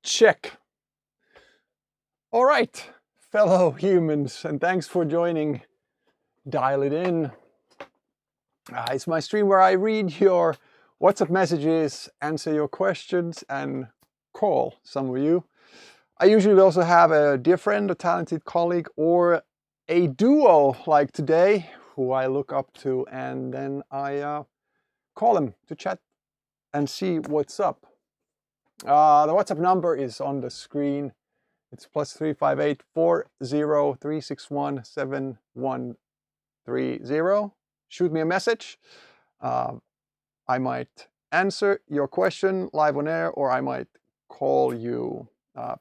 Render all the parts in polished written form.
Check. All right, fellow humans, and thanks for joining Dial It In. It's my stream where I read your WhatsApp messages, answer your questions, and call some of you. I usually also have a dear friend, a talented colleague, or a duo like today, who I look up to, and then I call them to chat and see what's up. The WhatsApp number is on the screen. It's +358 40361 7130. Shoot me a message. I might answer your question live on air, or I might call you.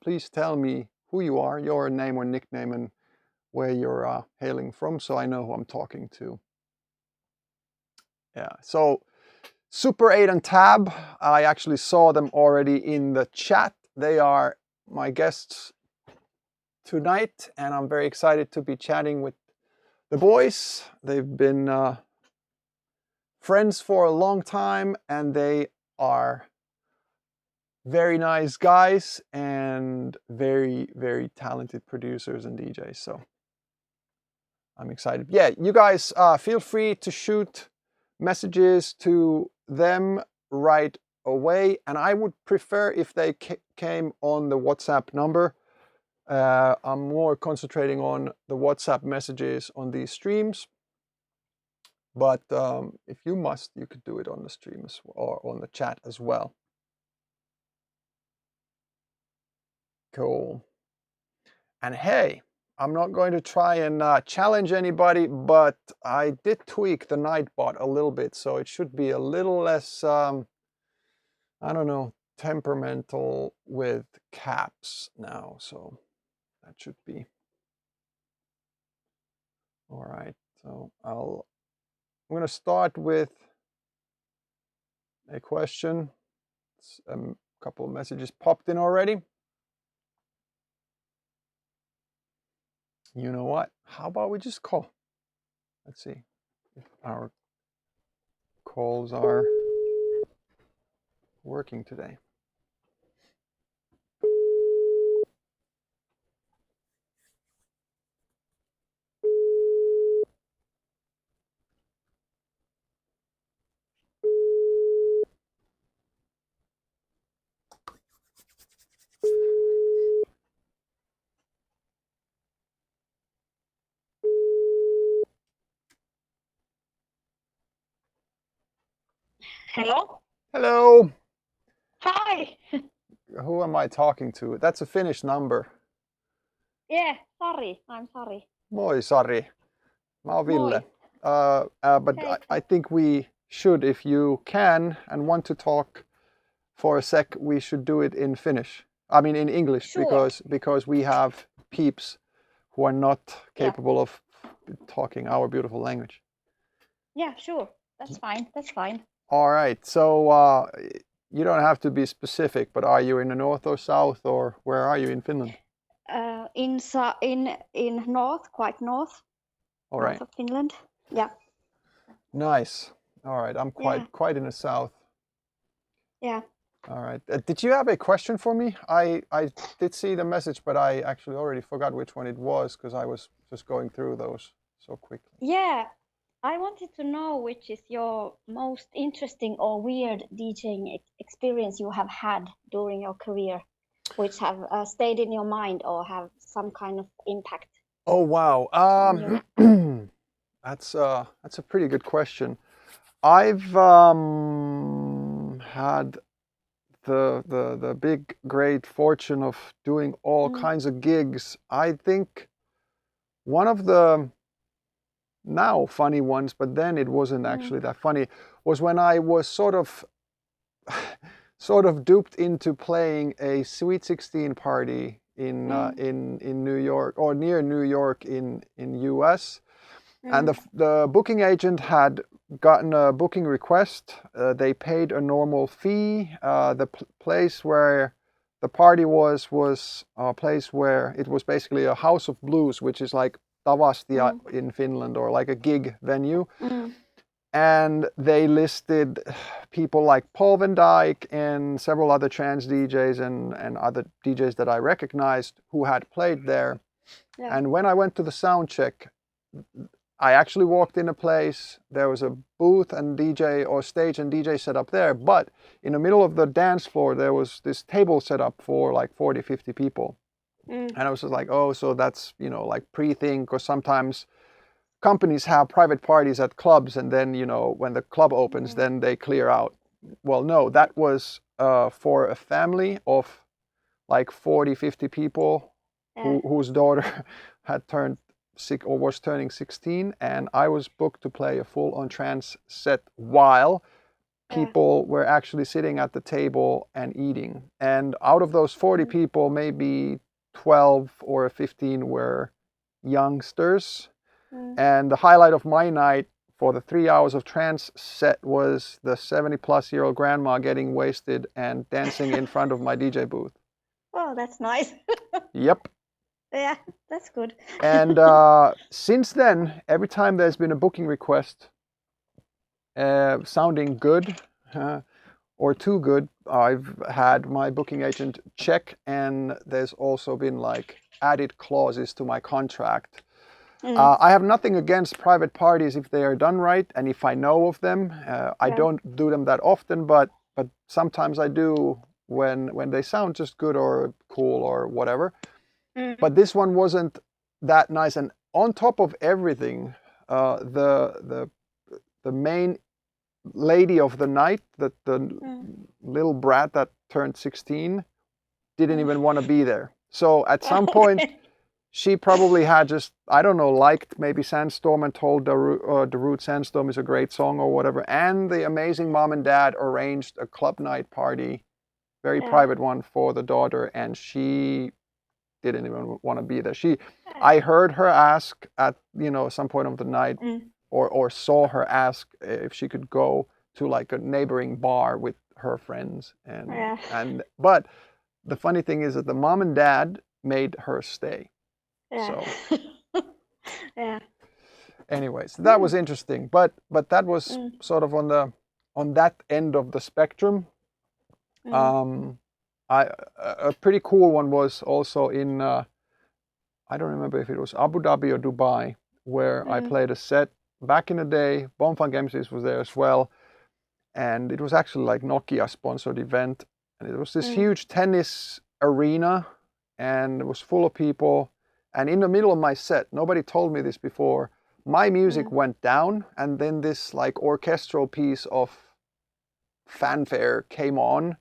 Please tell me who you are, your name or nickname, and where you're hailing from, so I know who I'm talking to. Yeah, so Super8 and Tab, I actually saw them already in the chat. They are my guests tonight, and I'm very excited to be chatting with the boys. They've been friends for a long time, and they are very nice guys and very, very talented producers and DJs. So I'm excited. Yeah, you guys feel free to shoot messages to them right away, and I would prefer if they came on the WhatsApp number. I'm more concentrating on the WhatsApp messages on these streams, but if you must, you could do it on the streams or on the chat as well. Cool. And hey, I'm not going to try and challenge anybody, but I did tweak the Nightbot a little bit, so it should be a little less, I don't know, temperamental with caps now. So that should be all right. So I'm going to start with a question. A couple of messages popped in already. You know what? How about we just call? Let's see if our calls are working today. Hello? Hello. Hi. Who am I talking to? That's a Finnish number. Yeah, Sari. I'm Sari. Moi Sari. Mä oon Ville. But Hey. I think we should, if you can and want to talk for a sec, we should do it in Finnish. I mean in English, Sure. because we have peeps who are not capable of talking our beautiful language. Yeah, sure. That's fine. That's fine. All right. So you don't have to be specific, but are you in the north or south, or where are you in Finland? In north, quite north. All North right. of Finland. Yeah. Nice. All right. I'm quite in the south. Yeah. All right. Did you have a question for me? I did see the message, but I actually already forgot which one it was because I was just going through those so quickly. Yeah. I wanted to know which is your most interesting or weird DJing experience you have had during your career, which have stayed in your mind or have some kind of impact. Oh wow. That's a pretty good question. I've had the big great fortune of doing all kinds of gigs. I think one of the now funny ones, but then it wasn't actually that funny, was when I was sort of duped into playing a Sweet 16 party in New York, or near New York in US. And the booking agent had gotten a booking request. They paid a normal fee. The place where the party was a place where it was basically a house of blues, which is like Tavasti in Finland, or like a gig venue. Mm. And they listed people like Paul Van Dyke and several other trance DJs and other DJs that I recognized who had played there. Yeah. And when I went to the sound check, I actually walked in a place, there was a booth and DJ or stage and DJ set up there, but in the middle of the dance floor, there was this table set up for like 40, 50 people. Mm. And I was just like, oh, so that's, you know, like pre-thing, because sometimes companies have private parties at clubs, and then, you know, when the club opens, then they clear out. Well, no, that was for a family of like 40, 50 people whose daughter had turned sick or was turning 16, and I was booked to play a full-on trance set while people were actually sitting at the table and eating. And out of those 40 people, maybe 12 or 15 were youngsters. And the highlight of my night for the 3 hours of trance set was the 70-plus-year-old grandma getting wasted and dancing in front of my DJ booth. Oh, that's nice. Yep. Yeah, that's good. And since then, every time there's been a booking request sounding good or too good, I've had my booking agent check, and there's also been like added clauses to my contract. I have nothing against private parties if they are done right, and if I know of them. I don't do them that often, but sometimes I do when they sound just good or cool or whatever. But this one wasn't that nice, and on top of everything, the main lady of the night, the little brat that turned 16, didn't even want to be there. So at some point, she probably had just, I don't know, liked maybe Sandstorm and told Darude Sandstorm is a great song or whatever. And the amazing mom and dad arranged a club night party, very private one for the daughter, and she didn't even want to be there. I heard her ask at, you know, some point of the night, or saw her ask if she could go to like a neighboring bar with her friends. But the funny thing is that the mom and dad made her stay. So anyways, that was interesting, but that was sort of on that end of the spectrum. A pretty cool one was also in I don't remember if it was Abu Dhabi or Dubai, where I played a set back in the day. Bonfunk MCs was there as well, and it was actually like Nokia sponsored event, and it was this huge tennis arena, and it was full of people. And in the middle of my set, nobody told me this before, my music went down, and then this like orchestral piece of fanfare came on,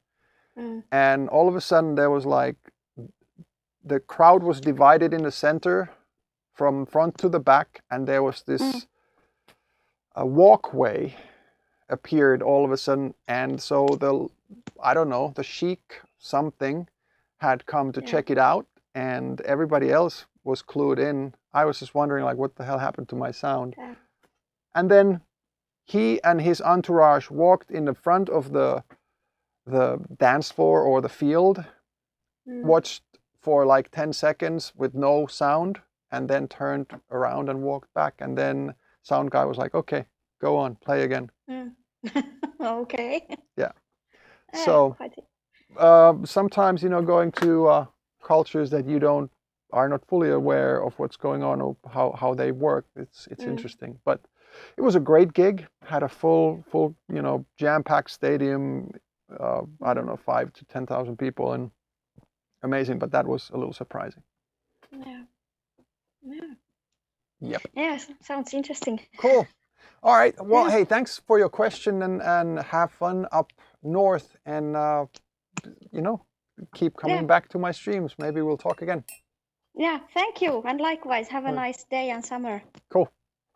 and all of a sudden there was like, the crowd was divided in the center from front to the back, and there was this a walkway appeared all of a sudden, and so I don't know, the sheik something had come to check it out, and everybody else was clued in. I was just wondering like, what the hell happened to my sound? And then he and his entourage walked in the front of the dance floor or the field, watched for like 10 seconds with no sound, and then turned around and walked back. And then sound guy was like, okay, go on, play again. Okay. Yeah. So sometimes, you know, going to cultures that you are not fully aware of what's going on or how they work, it's interesting. But it was a great gig. Had a full you know, jam-packed stadium. I don't know, 5,000 to 10,000 people, and amazing. But that was a little surprising. Yep. Yeah, sounds interesting. Cool. All right. Well, hey, thanks for your question, and have fun up north, and you know, keep coming back to my streams. Maybe we'll talk again. Yeah, thank you, and likewise. Have a nice day and summer. Cool.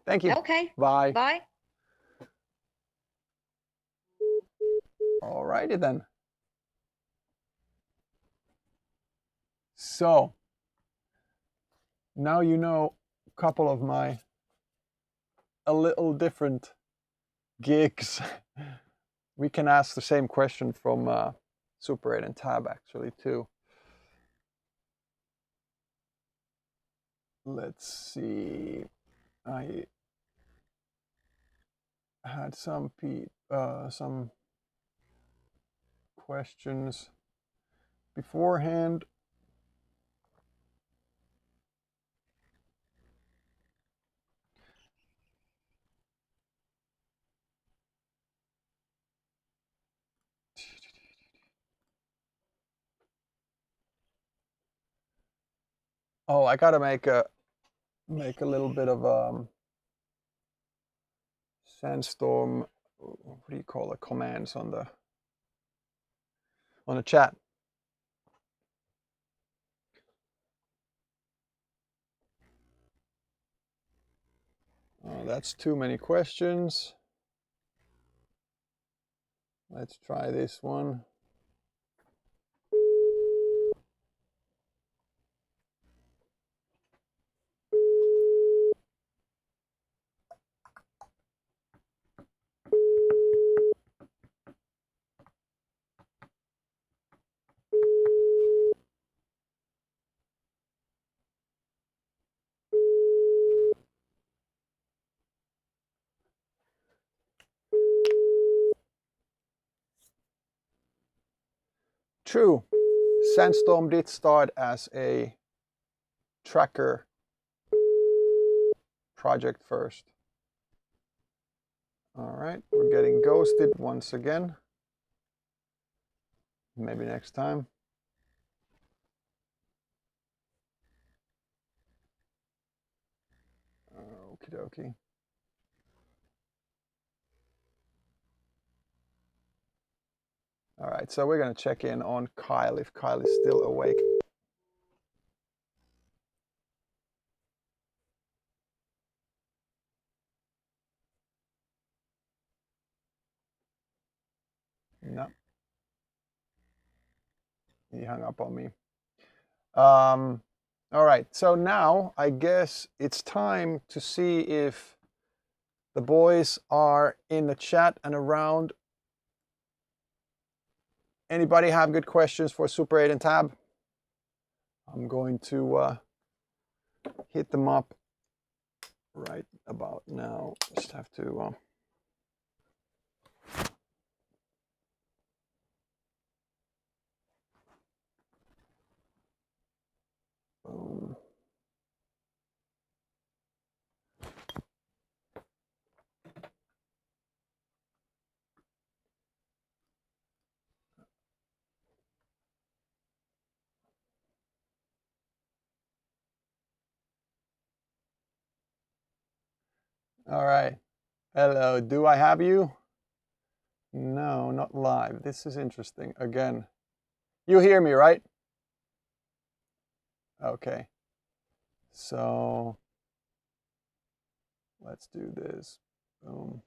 Thank you. Okay. Bye. Bye. All righty then. So now you know a couple of my a little different gigs. We can ask the same question from Super8 Tab actually too. let's see. I had some questions beforehand. Oh, I gotta make a little bit of Sandstorm. What do you call it? Commands on the chat. Oh, that's too many questions. Let's try this one. True. Sandstorm did start as a tracker project first. All right, we're getting ghosted once again. Maybe next time. Okie dokie. All right, so we're going to check in on Kyle if Kyle is still awake. No, he hung up on me. All right, so now I guess it's time to see if the boys are in the chat and around. Anybody have good questions for Super 8 and Tab? I'm going to hit them up right about now. Just have to boom. All right. Hello, do I have you? No, not live. This is interesting. Again, you hear me, right? Okay. So let's do this. Boom.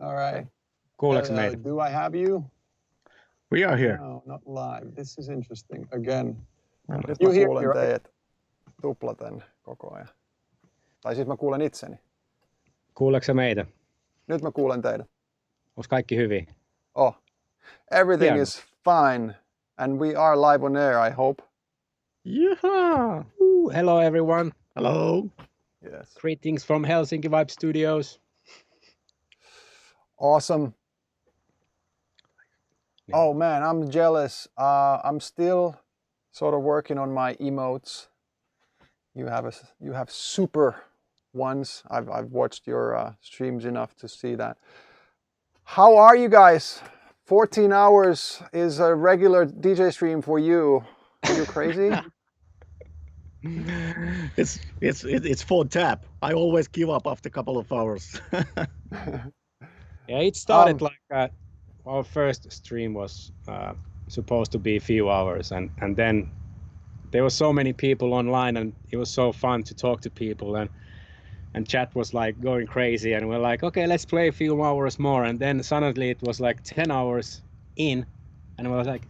All right. Hello, do I have you? We are here. No, not live. This is interesting. Again, nyt You mä hear kuulen me, right? teidät tuplaten koko ajan. Tai siis mä kuulen itseni. Kuuleeko sä meitä? Nyt mä kuulen teidät. Onko kaikki hyvin? Oh, everything Hieno. is fine. And we are live on air, I hope. Yeah. Hello everyone. Hello. Yes. Greetings from Helsinki Vibe Studios. Awesome. Oh man, I'm jealous. I'm still sort of working on my emotes. You have super ones. I've watched your streams enough to see that. How are you guys? 14 hours is a regular DJ stream for you. Are you crazy? It's full tap. I always give up after a couple of hours. Yeah, it started like our first stream was supposed to be a few hours, and then there were so many people online, and it was so fun to talk to people, and chat was like going crazy, and we're like, okay, let's play a few hours more, and then suddenly it was like 10 hours in, and we was like,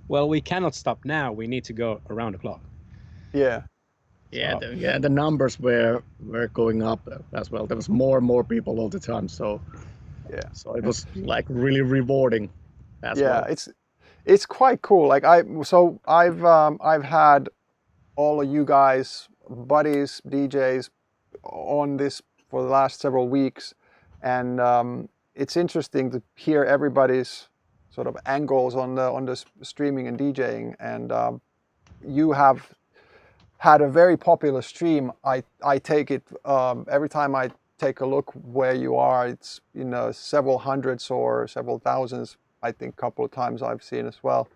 well, we cannot stop now. We need to go around the clock. Yeah. Yeah, the numbers were going up as well. There was more and more people all the time, so yeah. So it was like really rewarding as well. Yeah, it's quite cool. Like I've had all of you guys, buddies, DJs, on this for the last several weeks, and it's interesting to hear everybody's sort of angles on the streaming and DJing. And you have had a very popular stream. I take it every time I take a look where you are. It's several hundreds or several thousands. I think a couple of times I've seen as well,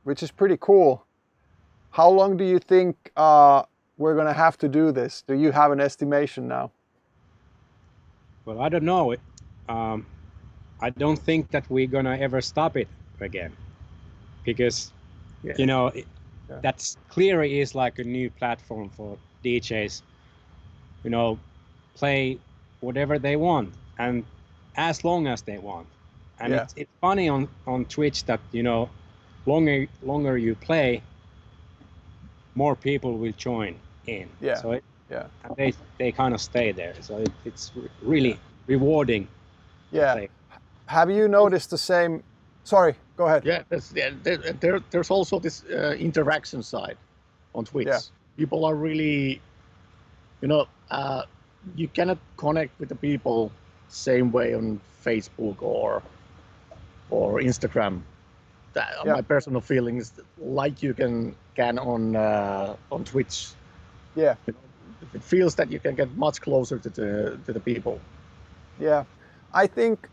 which is pretty cool. How long do you think we're going to have to do this? Do you have an estimation now? Well, I don't know. I don't think that we're going to ever stop it again, because, that's clearly is like a new platform for DJs, play whatever they want and as long as they want. And it's funny on Twitch that, longer you play, more people will join in. Yeah. So they kind of stay there. So it's really rewarding. Yeah. Play. Have you noticed the same? Sorry, go ahead. Yeah, there's also this interaction side on Twitch. Yeah. People are really, you cannot connect with the people same way on Facebook or Instagram. My personal feeling is like you can on Twitch. Yeah. It feels that you can get much closer to the people. Yeah, I think,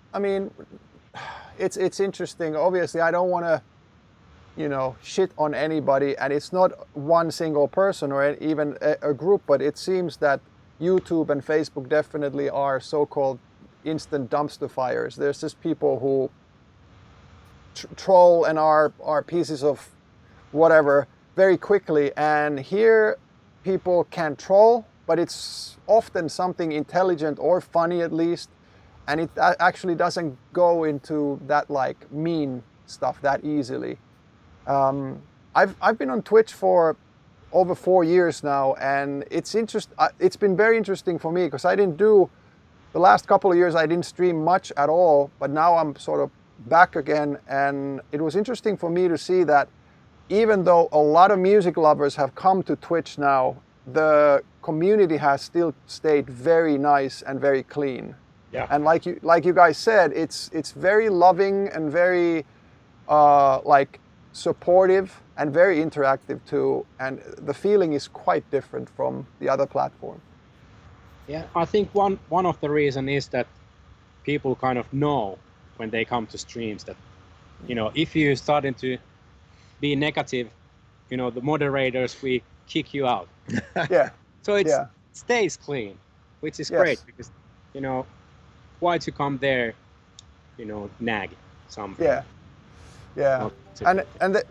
it's interesting. Obviously, I don't want to, shit on anybody, and it's not one single person or even a group, but it seems that YouTube and Facebook definitely are so-called instant dumpster fires. There's just people who troll and are pieces of whatever very quickly, and here people can troll, but it's often something intelligent or funny at least, and it actually doesn't go into that like mean stuff that easily. I've been on Twitch for over 4 years now, and it's been very interesting for me because I didn't do the last couple of years. I didn't stream much at all, but now I'm sort of back again, and it was interesting for me to see that even though a lot of music lovers have come to Twitch now, the community has still stayed very nice and very clean. Yeah. And like you guys said, it's very loving and very like supportive and very interactive too. And the feeling is quite different from the other platform. Yeah, I think one of the reason is that people kind of know when they come to streams that, if you're starting to be negative, the moderators will kick you out. Yeah. So it stays clean, which is great because, why to come there, nag something. Yeah. Yeah. And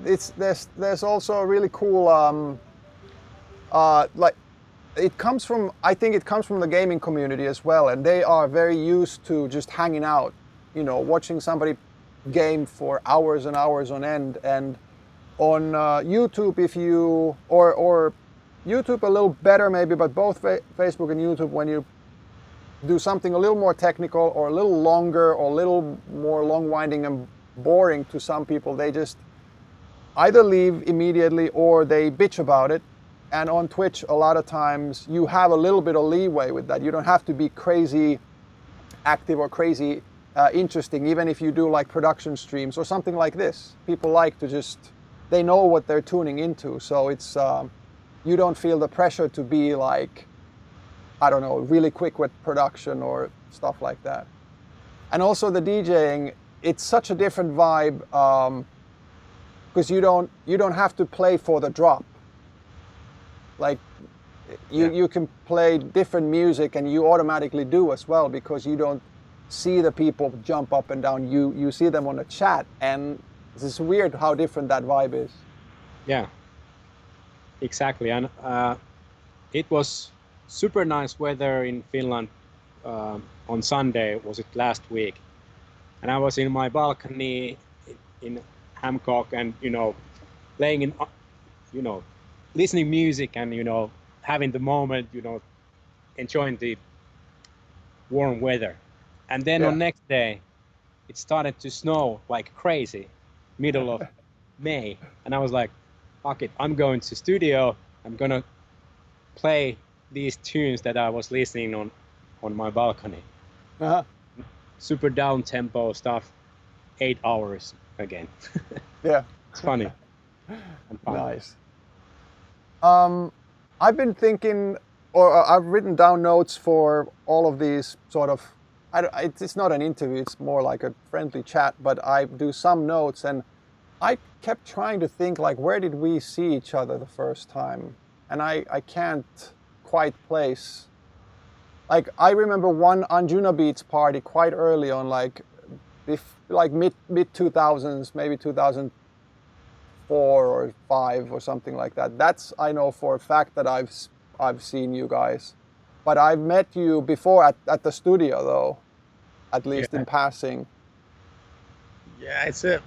there's also a really cool I think it comes from the gaming community as well, and they are very used to just hanging out, watching somebody game for hours and hours on end. And on YouTube, if you or YouTube a little better maybe, but both Facebook and YouTube, when you do something a little more technical or a little longer or a little more long-winding and boring to some people, they just either leave immediately or they bitch about it. And on Twitch, a lot of times you have a little bit of leeway with that. You don't have to be crazy active or crazy interesting, even if you do like production streams or something like this. People like to they know what they're tuning into. So it's, you don't feel the pressure to be like, I don't know, really quick with production or stuff like that. And also the DJing, it's such a different vibe because you don't have to play for the drop. Like you can play different music and you automatically do as well because you don't see the people jump up and down. You see them on a chat, and it's weird how different that vibe is. Yeah, exactly. And it was super nice weather in Finland on Sunday, was it last week? And I was in my balcony in Hancock and, playing in, listening music and, having the moment, enjoying the warm weather. And then on next day, it started to snow like crazy, middle of May. And I was like, fuck it, I'm going to studio. I'm gonna play these tunes that I was listening on my balcony. Uh-huh. Super down tempo stuff. 8 hours again. Yeah. It's funny. And fun. Nice. I've been thinking, or I've written down notes for all of these sort of, it's not an interview, it's more like a friendly chat, but I do some notes, and I kept trying to think, like, where did we see each other the first time? And I can't quite place. Like, I remember one Anjuna Beats party quite early on, like mid 2000s, maybe 2004 or 5 or something like that. That's, I know for a fact that I've seen you guys, but I've met you before at the studio though, at least in passing. Yeah, it's a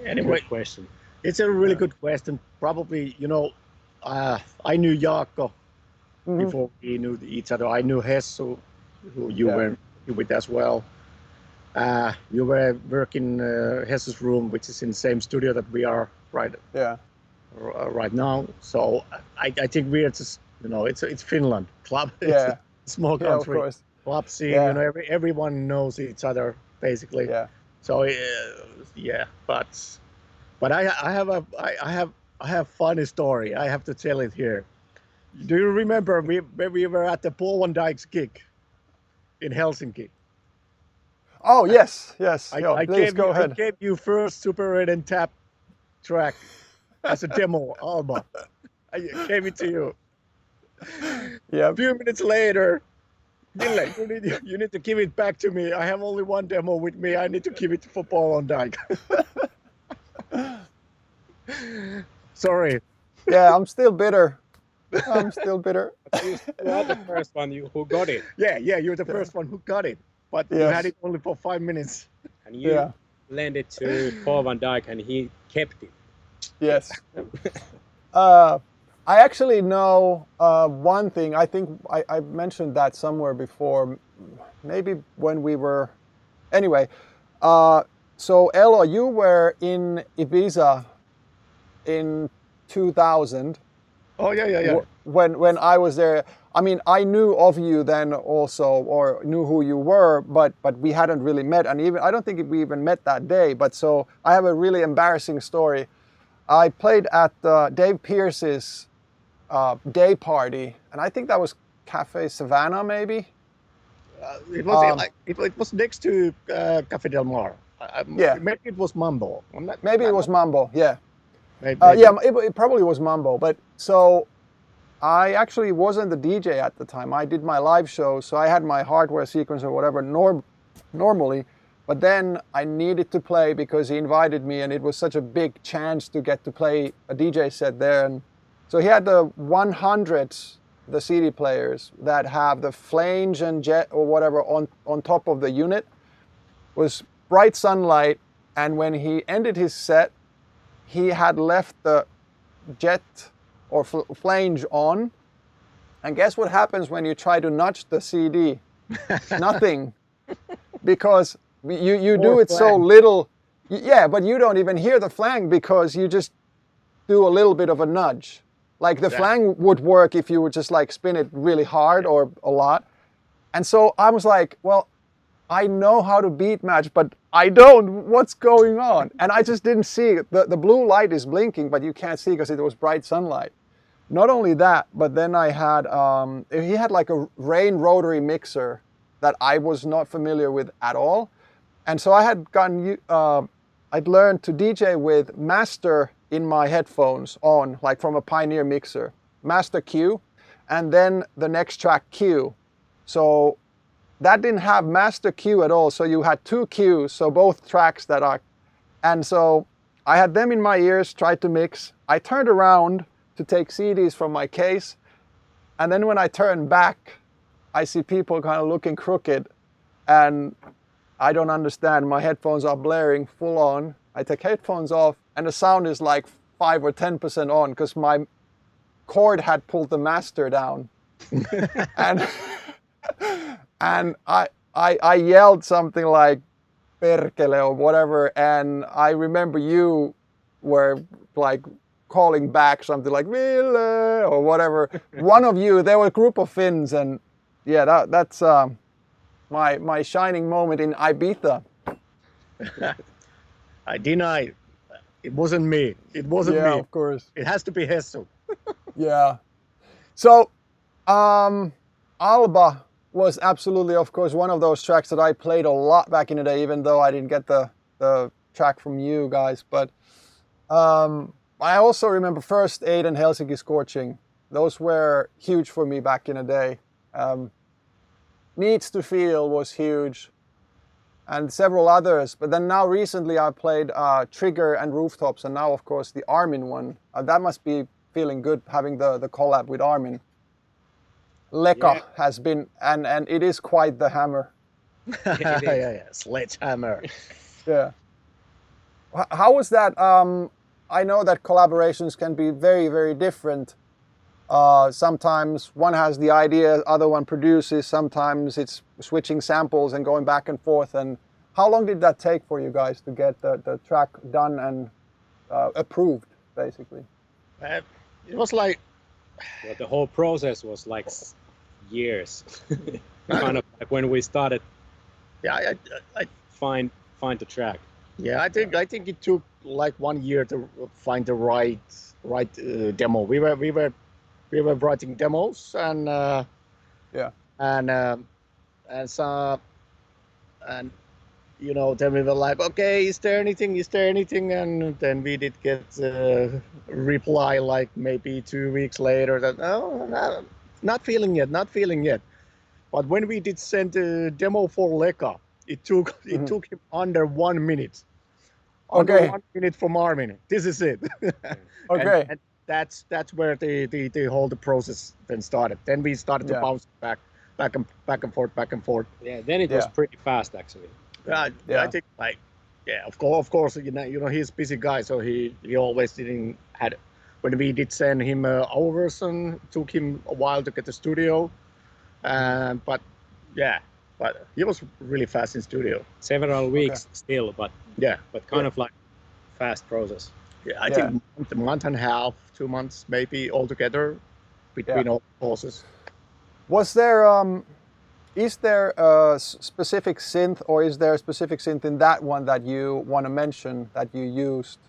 anyway. Good question. It's a really good question. Probably, you know, I knew Jaakko before we knew each other. I knew Hessu, who you were with as well. You were working Hessu's room, which is in the same studio that we are right now. So I think we're just, you know, it's Finland club. It's a small country. Of course. Club scene. You know, everyone knows each other basically. Yeah. So but I have a funny story. I have to tell it here. Do you remember when we were at the Paul van Dijk's gig in Helsinki? Oh yes. Please go ahead. I gave you first Super8 Tab track as a demo album. I gave it to you. Yeah. A few minutes later, Ville, you need to give it back to me. I have only one demo with me. I need to give it for Paul van Dijk. Sorry. Yeah, I'm still bitter. You are the first one who got it. Yeah, you're the first one who got it. But you had it only for 5 minutes. And you lent it to Paul van Dijk and he kept it. Yes. I actually know one thing. I think I mentioned that somewhere before, maybe when we were. Anyway, so Elo, you were in Ibiza in 2000. Oh yeah. When I was there, I mean, I knew of you then also, or knew who you were, but we hadn't really met, and even I don't think we even met that day. But so I have a really embarrassing story. I played at Dave Pierce's day party, and I think that was Cafe Savannah, maybe. It was it was next to Cafe Del Mar. Maybe it was Mambo. Maybe it was Mambo. Yeah. Maybe. It probably was Mambo. But so I actually wasn't the DJ at the time. I did my live show, so I had my hardware sequence or whatever normally. But then I needed to play because he invited me, and it was such a big chance to get to play a DJ set there. And so he had the 100, the CD players that have the flange and jet or whatever on top of the unit. It was bright sunlight, and when he ended his set, he had left the jet or flange on. And guess what happens when you try to nudge the CD? Nothing. Because you do it so little. Yeah, but you don't even hear the flang because you just do a little bit of a nudge. Like the flang would work if you would just like spin it really hard or a lot. And so I was like, well, I know how to beat match, but I don't. What's going on? And I just didn't see it. The blue light is blinking, but you can't see because it was bright sunlight. Not only that, but then I had, he had like a rain rotary mixer that I was not familiar with at all. And so I had gotten, I'd learned to DJ with master in my headphones on, like from a Pioneer mixer, master Q, and then the next track Q. So that didn't have master Q at all. So you had 2 Qs, so both tracks that are, and so I had them in my ears, tried to mix. I turned around to take CDs from my case. And then when I turned back, I see people kind of looking crooked, and I don't understand. My headphones are blaring full on. I take headphones off and the sound is like 5 or 10% on because my cord had pulled the master down. and I yelled something like perkele or whatever, and I remember you were like calling back something like Ville or whatever. One of you, there were a group of Finns, and yeah, that's my shining moment in Ibiza. I deny it wasn't me. It wasn't Yeah, me. of course. It has to be Hessu. Yeah. So, Alba was absolutely, of course, one of those tracks that I played a lot back in the day, even though I didn't get the track from you guys. But I also remember First Aid and Helsinki Scorching. Those were huge for me back in the day. Needs to Feel was huge, and several others. But then now recently I played Trigger and Rooftops, and now of course the Armin one. That must be feeling good having the collab with Armin. Leka has been, and it is quite the hammer. Yeah, sledgehammer. Yeah. How was that? I know that collaborations can be very, very different. Sometimes one has the idea, other one produces. Sometimes it's switching samples and going back and forth. And how long did that take for you guys to get the track done and approved, basically? It was like... Well, the whole process was like years. Kind of like when we started. Yeah, I find the track. Yeah, I think it took like 1 year to find the right demo. We were writing demos and you know, then we were like, okay, is there anything? And then we did get a reply like maybe 2 weeks later that no, not feeling yet. But when we did send a demo for Leka, it took him under 1 minute. Under 1 minute from Armin. This is it. Okay. And that's where the whole process then started. Then we started to bounce back and forth. Yeah, then it was pretty fast actually. I think of course you know he's a busy guy, so he always didn't had. When we did send him our version, took him a while to get the studio, but he was really fast in studio. Several weeks still, but kind of like fast process. Yeah, I think a month and a half, 2 months maybe altogether between all courses. Was there is there a specific synth, or is there a specific synth in that one that you want to mention that you used?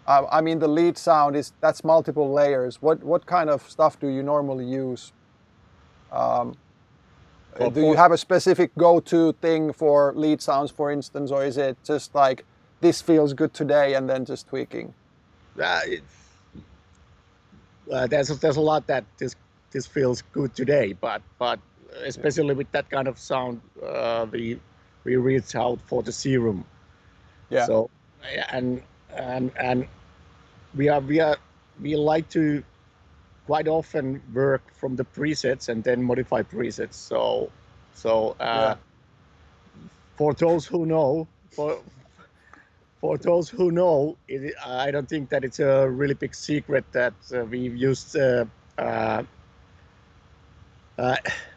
I mean, the lead sound that's multiple layers. What kind of stuff do you normally use? Do you have a specific go-to thing for lead sounds, for instance, or is it just like this feels good today and then just tweaking? There's a lot that this feels good today, but especially with that kind of sound, we reach out for the serum. Yeah. So and we like to quite often work from the presets and then modify presets. So for those who know, I don't think that it's a really big secret that we've used.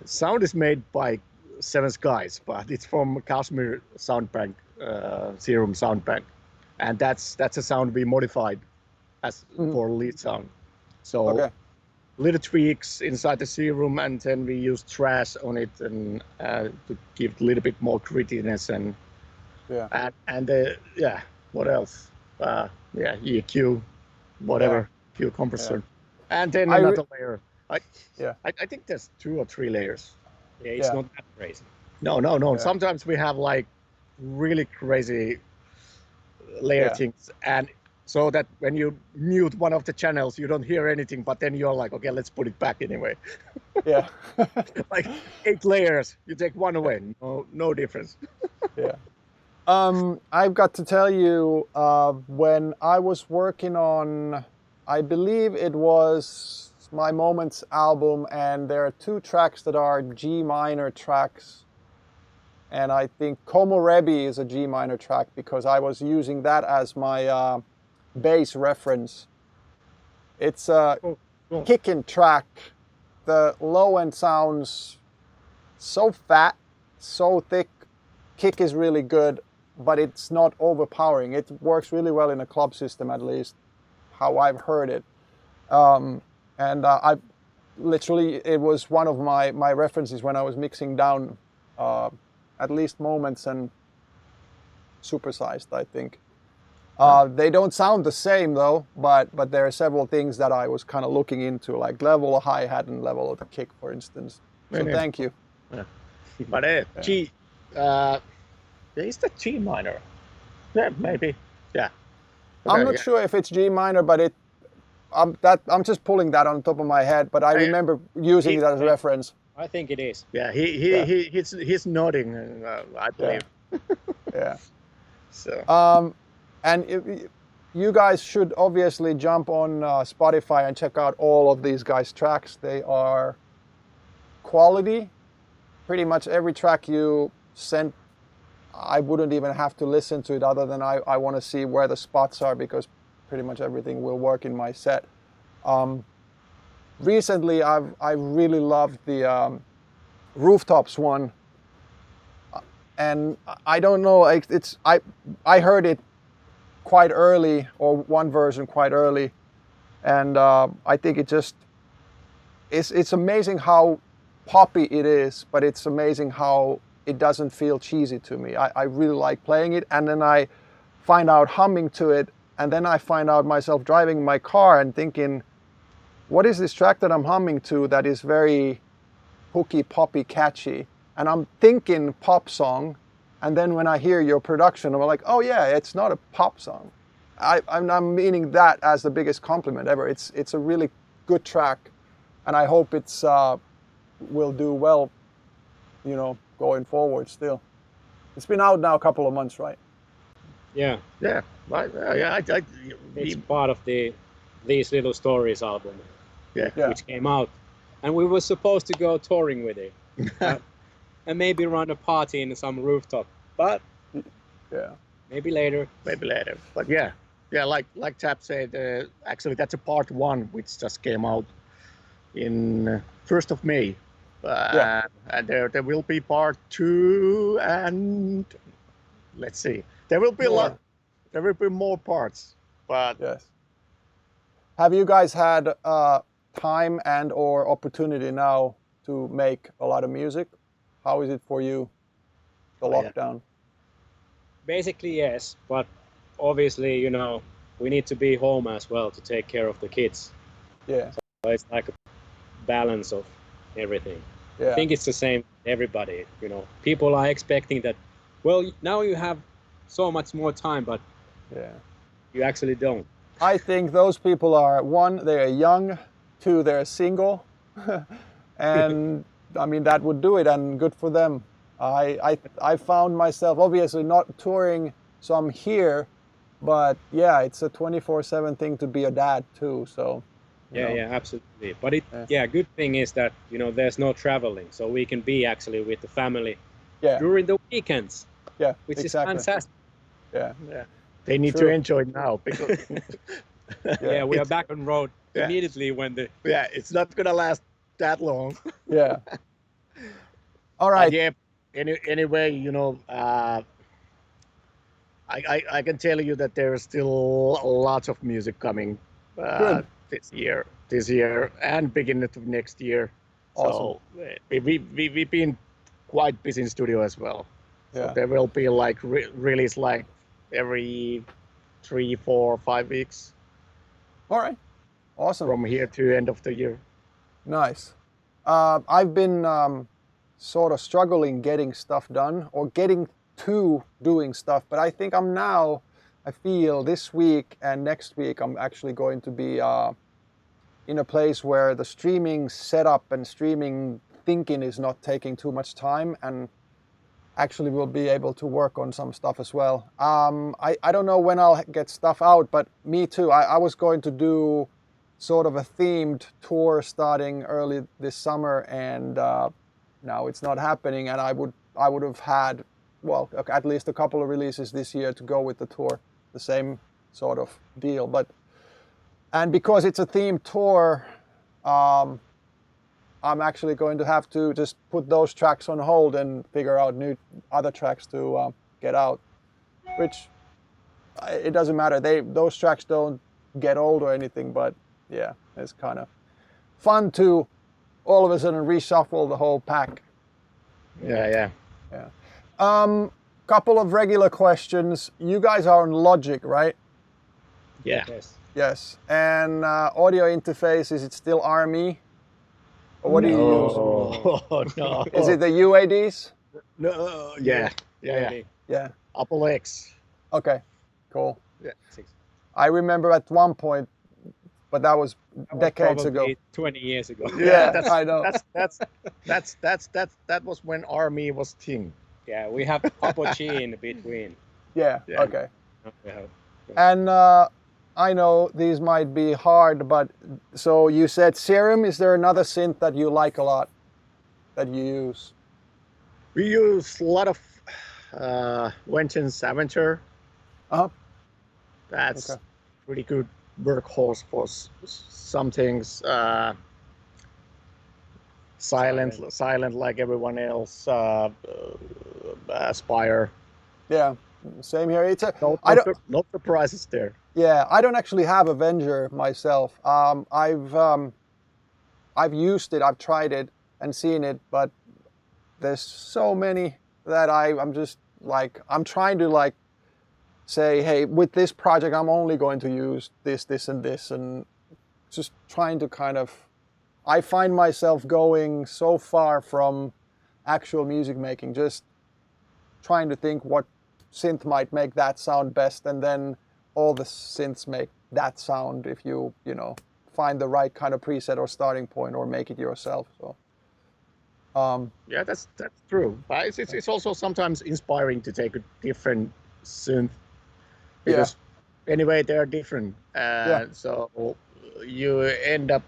Sound is made by Seven Skies, but it's from Kashmir Sound Bank, Serum Sound Bank, and that's a sound we modified as for lead sound. So little tweaks inside the serum, and then we use trash on it and to give a little bit more grittiness and what else? EQ, whatever, EQ compressor, and then another layer. I think there's 2 or 3 layers. Yeah, it's not that crazy. No. Yeah. Sometimes we have like really crazy layer things, and so that when you mute one of the channels, you don't hear anything, but then you're like, okay, let's put it back anyway. Yeah. Like 8 layers, you take 1 away, no difference. Yeah. I've got to tell you, when I was working on, I believe it was My Moments album, and there are 2 tracks that are G minor tracks. And I think Komorebi is a G minor track because I was using that as my bass reference. It's a kicking track. The low end sounds so fat, so thick. Kick is really good, but it's not overpowering. It works really well in a club system at least. how I've heard it. I literally, it was one of my references when I was mixing down at least Moments and Supersized, I think. They don't sound the same though, but there are several things that I was kind of looking into, like level of hi-hat and level of the kick, for instance. So thank you. Yeah. But G, is that G minor? Yeah, maybe. Yeah. Okay, I'm not sure if it's G minor, but I'm just pulling that on top of my head, but I remember using it as a reference. I think it is. Yeah, he's nodding, I believe. Yeah. So. And you guys should obviously jump on Spotify and check out all of these guys' tracks. They are quality. Pretty much every track you sent, I wouldn't even have to listen to it other than I want to see where the spots are, because pretty much everything will work in my set. Recently, I really loved the Rooftops one, and I don't know. I heard it quite early, or one version quite early, and I think it's amazing how poppy it is, but it's amazing how it doesn't feel cheesy to me. I really like playing it, and then I find out humming to it, and then I find out myself driving my car and thinking, what is this track that I'm humming to that is very hooky, poppy, catchy? And I'm thinking pop song, and then when I hear your production, I'm like, oh yeah, it's not a pop song. I'm meaning that as the biggest compliment ever. It's a really good track, and I hope it's will do well, going forward still. It's been out now a couple of months, right? Yeah. Yeah. It's part of These Little Stories album. Yeah. Which came out, and we were supposed to go touring with it, and maybe run a party in some rooftop. But maybe later. But yeah, like Tab said, actually that's a part 1 which just came out in 1st of May. And there will be part 2, and let's see. There will be a lot. There will be more parts. But yes. Have you guys had time and or opportunity now to make a lot of music? How is it for you, the lockdown? Basically, yes, but obviously, we need to be home as well to take care of the kids. Yeah. So it's like a balance of everything. Yeah. I think it's the same for everybody, People are expecting that, well, now you have so much more time, but you actually don't. I think those people are, 1, they're young, 2, they're single, and I mean, that would do it, and good for them. I found myself obviously not touring, so I'm here, but yeah, it's a 24/7 thing to be a dad too, so. Yeah, absolutely. But good thing is that, there's no traveling, so we can be actually with the family during the weekends. Yeah, which exactly. is fantastic. Yeah. They need to enjoy it now, because we are back on road immediately when the it's not gonna last that long. Yeah. All right. Anyway, I can tell you that there is still lots of music coming this year and beginning of next year. Awesome. So we've been quite busy in studio as well. Yeah. So there will be like release like every 3, 4, 5 weeks. All right. Awesome. From here to end of the year. Nice. I've been sort of struggling getting stuff done, or getting to doing stuff, but I think I feel this week and next week I'm actually going to be in a place where the streaming setup and streaming thinking is not taking too much time, and actually will be able to work on some stuff as well. I don't know when I'll get stuff out, but me too. I was going to do sort of a themed tour starting early this summer, and now it's not happening, and I would have had, well, at least a couple of releases this year to go with the tour, the same sort of deal. And because it's a themed tour, I'm actually going to have to just put those tracks on hold and figure out other tracks to get out, which it doesn't matter. Those tracks don't get old or anything, but yeah, it's kind of fun to all of a sudden reshuffle the whole pack. Yeah. Couple of regular questions. You guys are on Logic, right? Yeah. Yes. And audio interface, is it still RME? Or what do you use? No. Is it the UADs? No. Yeah. Apple X. Okay, cool. Yeah. I remember at one point, but that was decades ago. 20 years ago. Yeah, I know. That was when RME was thing. Yeah, we have Apple G in between. Yeah. Okay. Yeah. And I know these might be hard, but so you said Serum. Is there another synth that you like a lot that you use? We use a lot of Vengeance Scavenger. That's Okay. pretty good workhorse for some things. Silent like everyone else. Aspire. Yeah, same here. It's a no surprises there. Yeah, I don't actually have Avenger myself. I've used it, I've tried it and seen it, but there's so many that I'm just like, I'm trying to like say, hey, with this project, I'm only going to use this, and this, and just trying to kind of, I find myself going so far from actual music making, just trying to think what synth might make that sound best, and then all the synths make that sound if you find the right kind of preset or starting point or make it yourself. So yeah, that's true. But it's also sometimes inspiring to take a different synth because anyway they're different. So you end up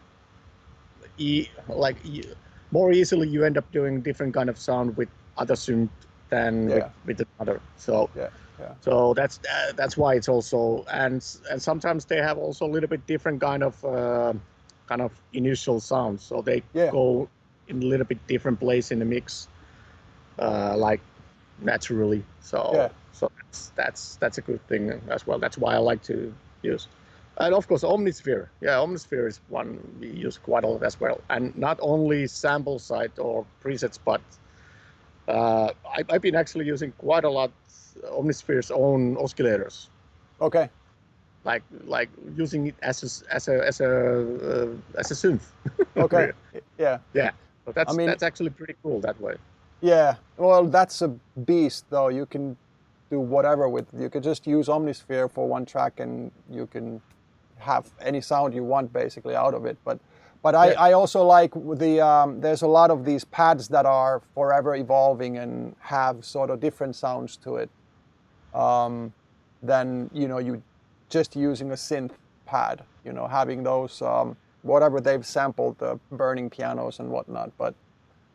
more easily you end up doing different kind of sound with other synth than with another. So so that's why it's also and sometimes they have also a little bit different kind of initial sounds. So they go in a little bit different place in the mix, like naturally. So that's a good thing as well. That's why I like to use. And of course, Omnisphere. Yeah, Omnisphere is one we use quite a lot as well. And not only sample side or presets, but I've been actually using quite a lot Omnisphere's own oscillators. Okay. Like using it as a synth. Okay. Yeah. So that's actually pretty cool that way. Yeah. Well, that's a beast, though. You can do whatever with. You could just use Omnisphere for one track, and you can have any sound you want basically out of it. But I also like the there's a lot of these pads that are forever evolving and have sort of different sounds to it than you just using a synth pad. Having those whatever they've sampled, the burning pianos and whatnot, but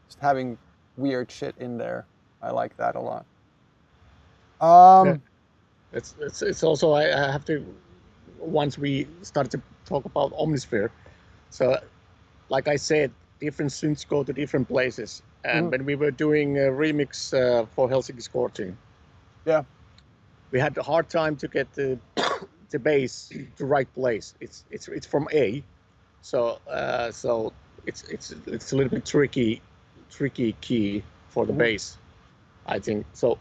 just having weird shit in there. I like that a lot. It's also I have to once we started to talk about Omnisphere. So like I said, different synths go to different places. And when we were doing a remix for Helsinki Scorching, we had a hard time to get the bass to right place. It's from A, so it's a little bit tricky key for the bass, I think. So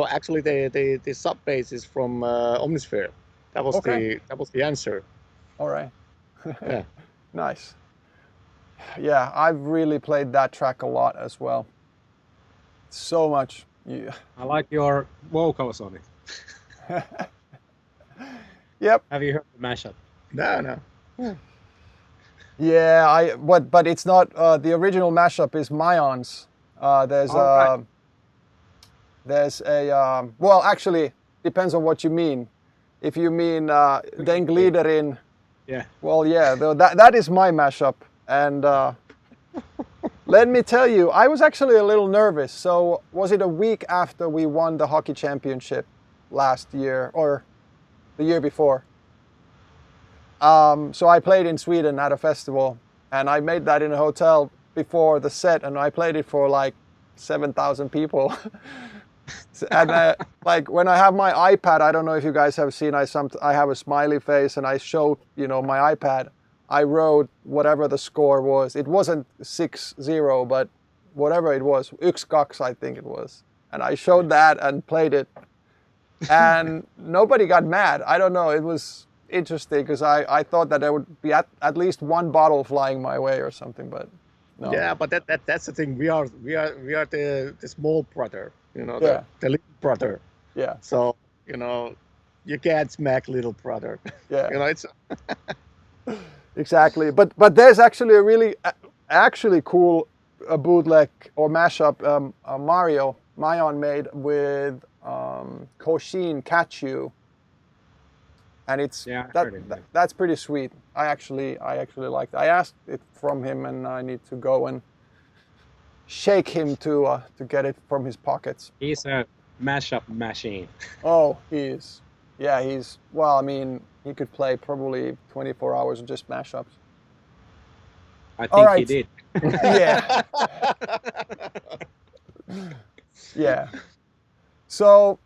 actually the sub bass is from Omnisphere. That was the answer. All right. Yeah. Nice. Yeah, I've really played that track a lot as well. So much. Yeah. I like your vocals on it. Yep. Have you heard the mashup? No. Yeah, but it's not the original mashup is Myon's. There's a well, actually depends on what you mean. If you mean Den Gliderin, well, yeah, that is my mashup. And let me tell you, I was actually a little nervous. So was it a week after we won the hockey championship last year or the year before? So I played in Sweden at a festival, and I made that in a hotel before the set, and I played it for like 7,000 people. And like when I have my iPad, I don't know if you guys have seen, I have a smiley face and I show, my iPad. I wrote whatever the score was. It wasn't 6-0, but whatever it was, 1-2 I think it was. And I showed that and played it. And nobody got mad. I don't know. It was interesting because I thought that there would be at least one bottle flying my way or something, but no. Yeah, but that's the thing. We are the small brother, Yeah. the little brother. Yeah. So you can't smack little brother. Yeah. It's Exactly. But there's actually a really cool bootleg or mashup Mayon made with Koshin Catch You. And it's that's pretty sweet. I actually like that. I asked it from him, and I need to go and shake him to get it from his pockets. He's a mashup machine. Oh, he is. Yeah, well, I mean, he could play probably 24 hours of just mashups. I think he did. Yeah. Yeah. So,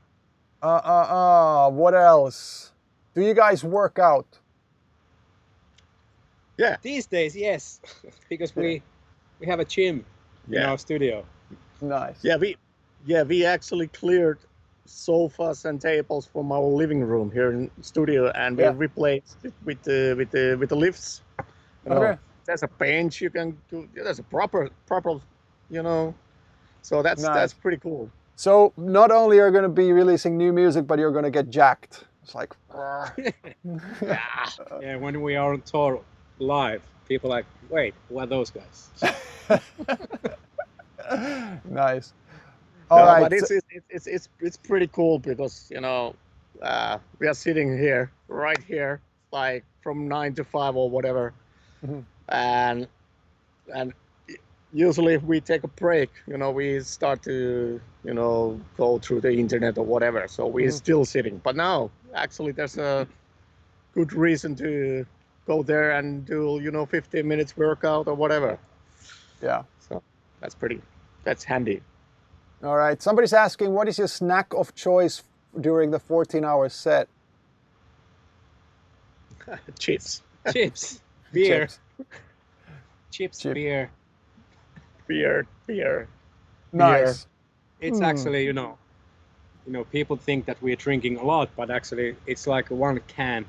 what else? Do you guys work out? Yeah. These days, yes, because we have a gym in our studio. Nice. Yeah, we actually cleared sofas and tables from our living room here in the studio, and we replaced it with the lifts. Okay. There's a bench you can do. There's a proper. So that's Nice. That's pretty cool. So not only are you going to be releasing new music, but you're going to get jacked. It's like. Yeah, when we are on tour live, people are like, wait, who are those guys? Nice. All right. But it's pretty cool because we are sitting here right here like from 9 to 5 or whatever, and usually if we take a break, we start to go through the internet or whatever. So we're still sitting. But now actually there's a good reason to go there and do 15 minutes workout or whatever. Yeah. So that's handy. All right. Somebody's asking, what is your snack of choice during the 14-hour set? Chips. Chips. Beer. Chips. Beer. Beer. Nice. It's actually, people think that we're drinking a lot, but actually it's like one can,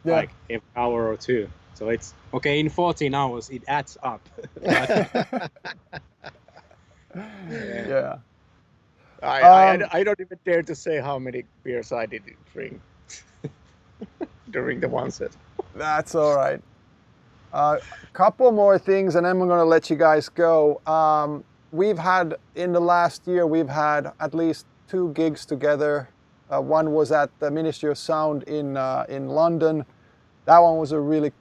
like every hour or two. So it's okay. In 14 hours, it adds up. Yeah. I don't even dare to say how many beers I did drink during the one set. That's all right. Couple more things, and then we're going to let you guys go. We've had, in the last year, at least 2 gigs together. One was at the Ministry of Sound in London. That one was a really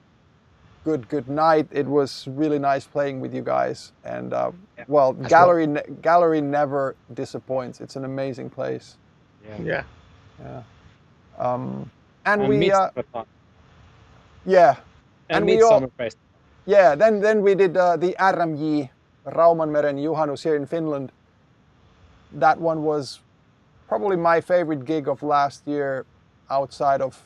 good night. It was really nice playing with you guys. And Gallery never disappoints. It's an amazing place. Yeah. And we And Midsummer Fest. Yeah, then we did the RMJ, Raumanmeren Juhannus, here in Finland. That one was probably my favorite gig of last year outside of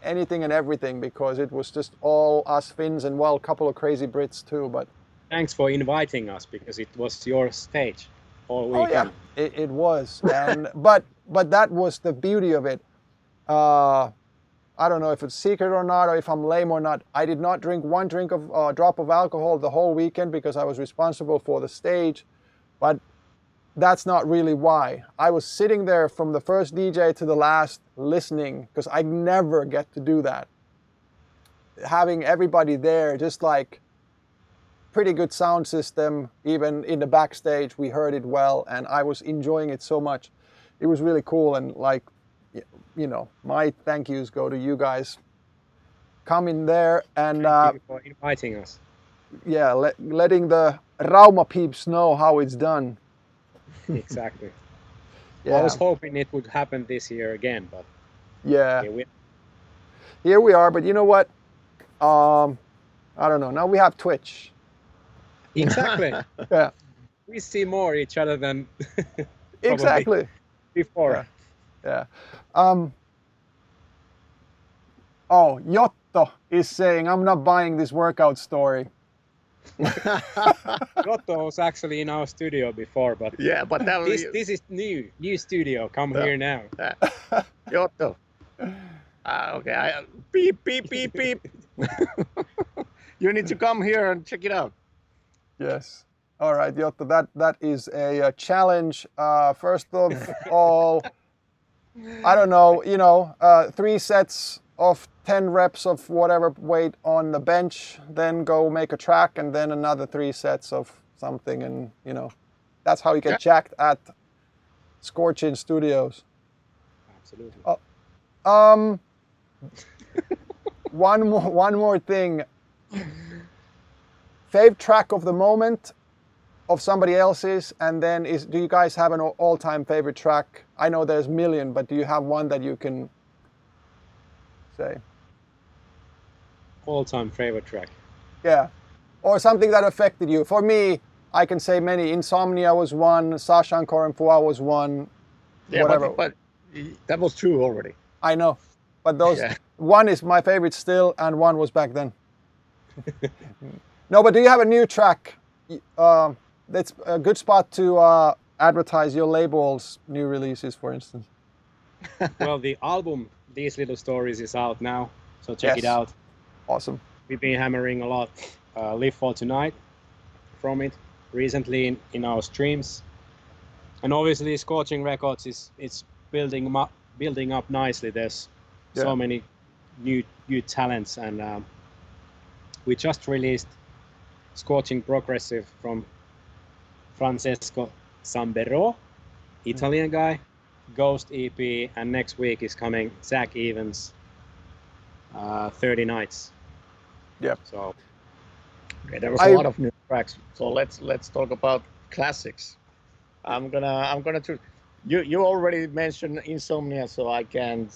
anything and everything, because it was just all us Finns and a couple of crazy Brits too. But thanks for inviting us, because it was your stage all weekend. Oh yeah, it was. And but that was the beauty of it. I don't know if it's secret or not, or if I'm lame or not. I did not drink one drop of alcohol the whole weekend because I was responsible for the stage. But that's not really why. I was sitting there from the first DJ to the last listening, because I never get to do that. Having everybody there, just like pretty good sound system, even in the backstage, we heard it well, and I was enjoying it so much. It was really cool, and like, my thank yous go to you guys. Come in there and thank you for inviting us. Yeah, letting the Rauma peeps know how it's done. Exactly. Yeah. I was hoping it would happen this year again, but yeah, here we are. But you know what? I don't know. Now we have Twitch. Exactly. Yeah. We see more each other than Exactly. Before. Yeah. Oh, Jotto is saying, I'm not buying this workout story. Otto was actually in our studio before, but Yeah, but that was this is new studio. Come here now. Giotto. Okay, beep beep beep beep. You need to come here and check it out. Yes. All right, Jotto, that is a challenge. First of all, I don't know, 3 sets of 10 reps of whatever weight on the bench, then go make a track, and then another 3 sets of something, and that's how you get jacked at Scorching Studios. Absolutely. One more thing. Fave track of the moment of somebody else's, and then do you guys have an all-time favorite track? I know there's a million, but do you have one that you can say? All-time favorite track. Yeah, or something that affected you. For me, I can say many. Insomnia was one. Sashankar and Fua was one. Yeah, whatever. But that was true already. I know, but one is my favorite still, and one was back then. No, but do you have a new track? That's a good spot to advertise your label's new releases, for instance. Well, the album These Little Stories is out now, so check it out. Awesome. We've been hammering a lot Live for Tonight from it recently in our streams. And obviously Scorching Records it's building up nicely. There's so many new talents, and we just released Scorching Progressive from Francesco Sambero, Italian guy, Ghost EP, and next week is coming Zach Evans, 30 Nights. Yep. So there was a lot of new tracks. So let's talk about classics. I'm gonna you already mentioned Insomnia, so I can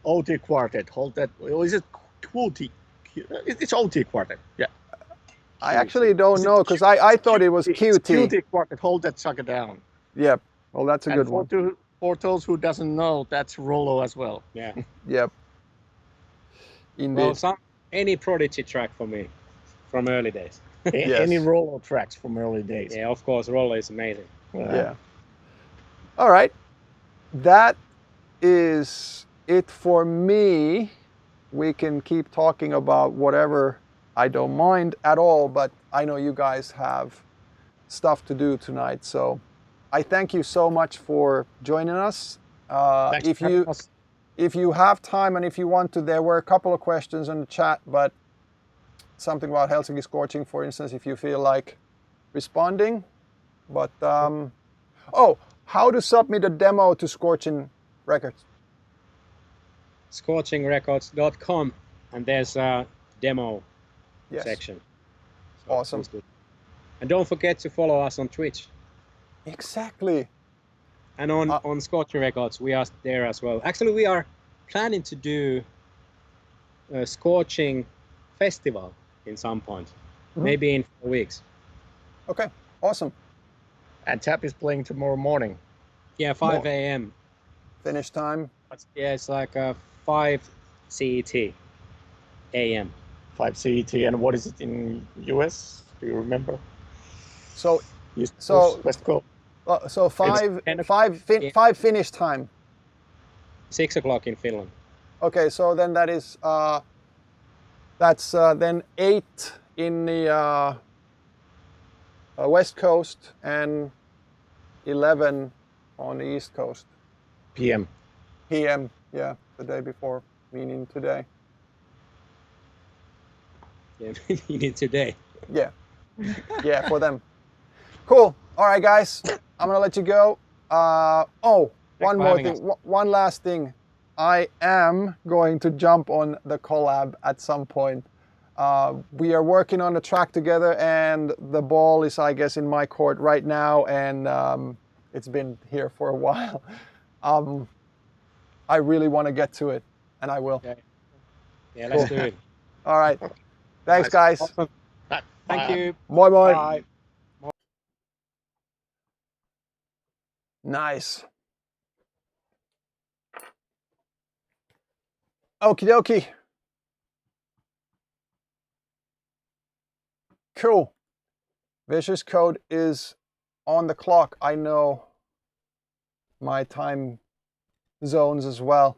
OT Quartet. Hold that. Or is it QT? It's OT Quartet. Yeah. I actually don't know, because I thought it was QT. QT Quartet. Hold that sucker down. Yep. Well, that's a good one. For those who doesn't know, that's Rollo as well. Yeah. Yep. Indeed. Well, any Prodigy track for me from early days. Any Rollo tracks from early days. Yeah, of course, Rollo is amazing. Yeah. All right. That is it for me. We can keep talking about whatever. I don't mind at all, but I know you guys have stuff to do tonight. So I thank you so much for joining us. If you have time and if you want to, there were a couple of questions in the chat, but something about Helsinki Scorching, for instance, if you feel like responding. But how to submit a demo to Scorching Records? Scorchingrecords.com, and there's a demo section. So awesome. And don't forget to follow us on Twitch. Exactly. And on Scorching Records, we are there as well. Actually, we are planning to do a Scorching festival in some point, maybe in 4 weeks. Okay, awesome. And Tap is playing tomorrow morning. Yeah, 5 a.m. Finish time. Yeah, it's like 5 CET a.m. 5 CET, and what is it in US? Do you remember? So East Coast, West Coast. So 5 finish time. 6 o'clock in Finland. Okay, so then that is that's then 8 in the West Coast and 11 on the East Coast. PM. PM, yeah, the day before, meaning today. Yeah, meaning today. Yeah, yeah, for them. Cool. All right, guys, I'm gonna let you go. One more thing, one last thing. I am going to jump on the collab at some point. We are working on the track together, and the ball is, I guess, in my court right now, and it's been here for a while. I really want to get to it, and I will. Yeah, let's do it. All right. Thanks, guys. Awesome. Thank you. Moi moi. Bye. Nice. Okie dokie. Cool. Vicious Code is on the clock. I know my time zones as well.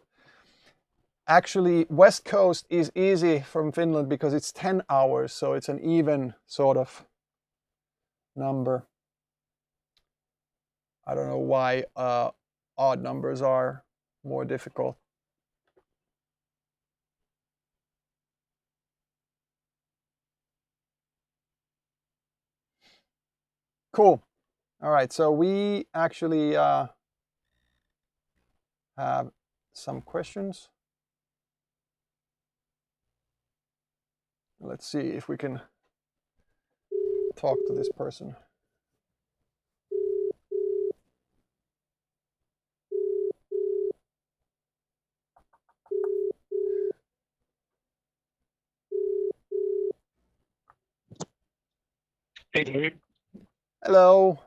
Actually, West Coast is easy from Finland because it's 10 hours, so it's an even sort of number. I don't know why odd numbers are more difficult. Cool. All right, so we actually have some questions. Let's see if we can talk to this person. Hey, Darude. Hello.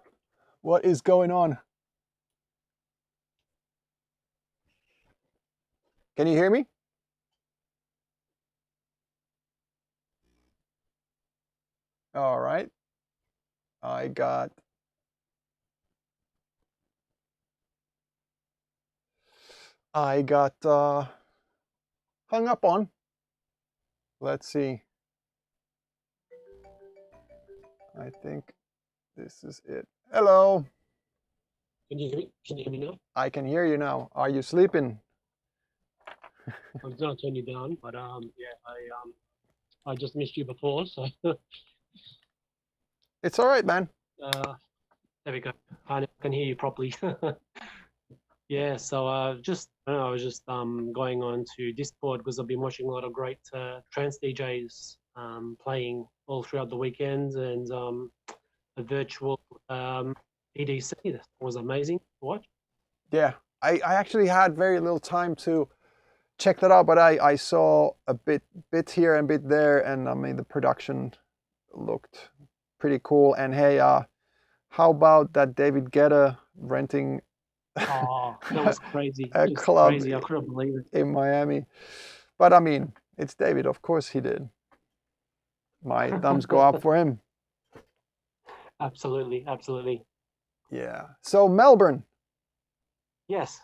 What is going on? Can you hear me? All right. I got hung up on. Let's see. I think this is it. Hello. Can you hear me? Can you hear me now? I can hear you now. Are you sleeping? I was gonna turn you down, but yeah, I just missed you before, so It's all right, man. there we go. I can hear you properly. Yeah, so just I don't know, I was just going on to Discord because I've been watching a lot of great trance DJs playing all throughout the weekend, and the virtual EDC that was amazing to watch. Yeah, I actually had very little time to check that out, but I saw a bit here and bit there, and I mean the production looked pretty cool. And hey, how about that David Guetta renting Oh, that was crazy. a It's club crazy. I couldn't believe it. in Miami? But I mean, it's David, of course he did. My thumbs go up for him. Absolutely, absolutely. Yeah. So Melbourne. Yes.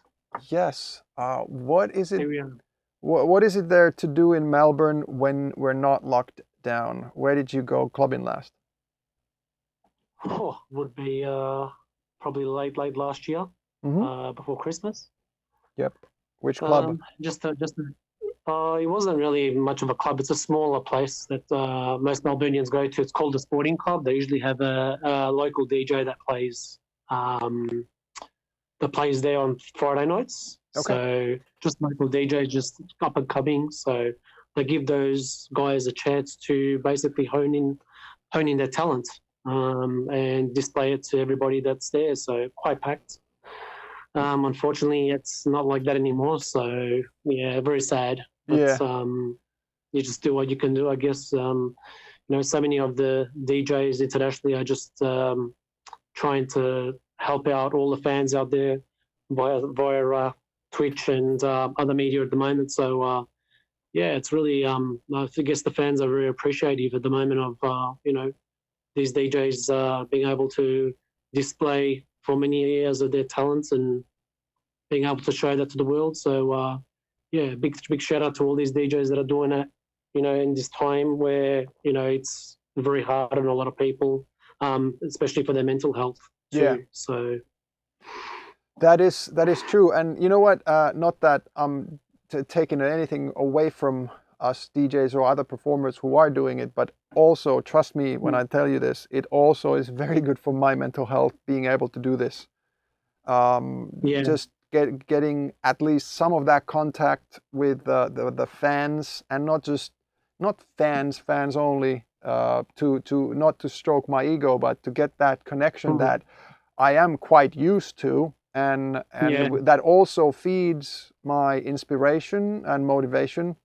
Yes. What is it? Here we are. What is it there to do in Melbourne when we're not locked down? Where did you go clubbing last? Oh, would be probably late last year, before Christmas. Yep. Which club? It wasn't really much of a club. It's a smaller place that most Melburnians go to. It's called a sporting club. They usually have a local DJ that plays there on Friday nights. Okay. So just local DJ, just up and coming. So they give those guys a chance to basically hone in their talent and display it to everybody that's there. So quite packed. Unfortunately, it's not like that anymore. So yeah, very sad. But Yeah. you just do what you can do, I guess. So many of the DJs internationally are just trying to help out all the fans out there via Twitch and other media at the moment. So yeah, it's really I guess the fans are very appreciative at the moment of these DJs being able to display for many years of their talents and being able to show that to the world. So yeah, big shout out to all these DJs that are doing it, in this time where, it's very hard on a lot of people, especially for their mental health too. Yeah. So that is true. And you know what? Not that I'm taking anything away from us DJs or other performers who are doing it, but also trust me when I tell you this, it also is very good for my mental health being able to do this. Yeah. Just getting at least some of that contact with the fans, and not fans only, to not to stroke my ego, but to get that connection that I am quite used to, and Yeah. that also feeds my inspiration and motivation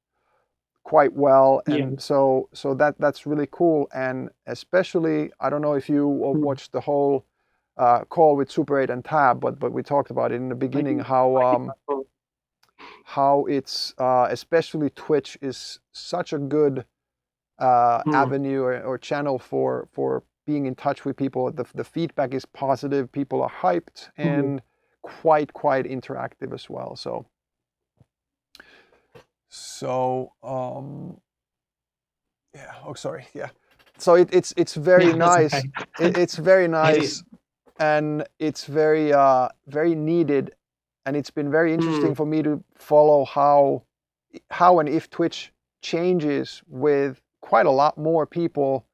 quite well. And Yeah. so that's really cool. And especially, I don't know if you watched the whole call with Super8 and Tab, but we talked about it in the beginning how it's especially Twitch is such a good avenue or channel for being in touch with people. The feedback is positive, people are hyped, and quite interactive as well. So yeah. Oh, sorry. Yeah. So it's very nice. Okay. It's very It nice, is. and it's very needed, and it's been very interesting for me to follow how and if Twitch changes with quite a lot more people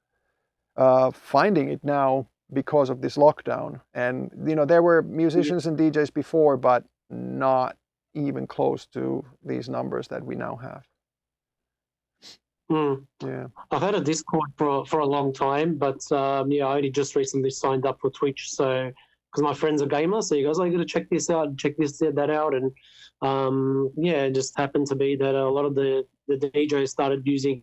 finding it now because of this lockdown. And there were musicians and DJs before, but not even close to these numbers that we now have. Yeah. I've had a Discord for a long time, but yeah, I only just recently signed up for Twitch. So because my friends are gamers, so you guys, I got to check this out, check that out, and yeah, it just happened to be that a lot of the DJs started using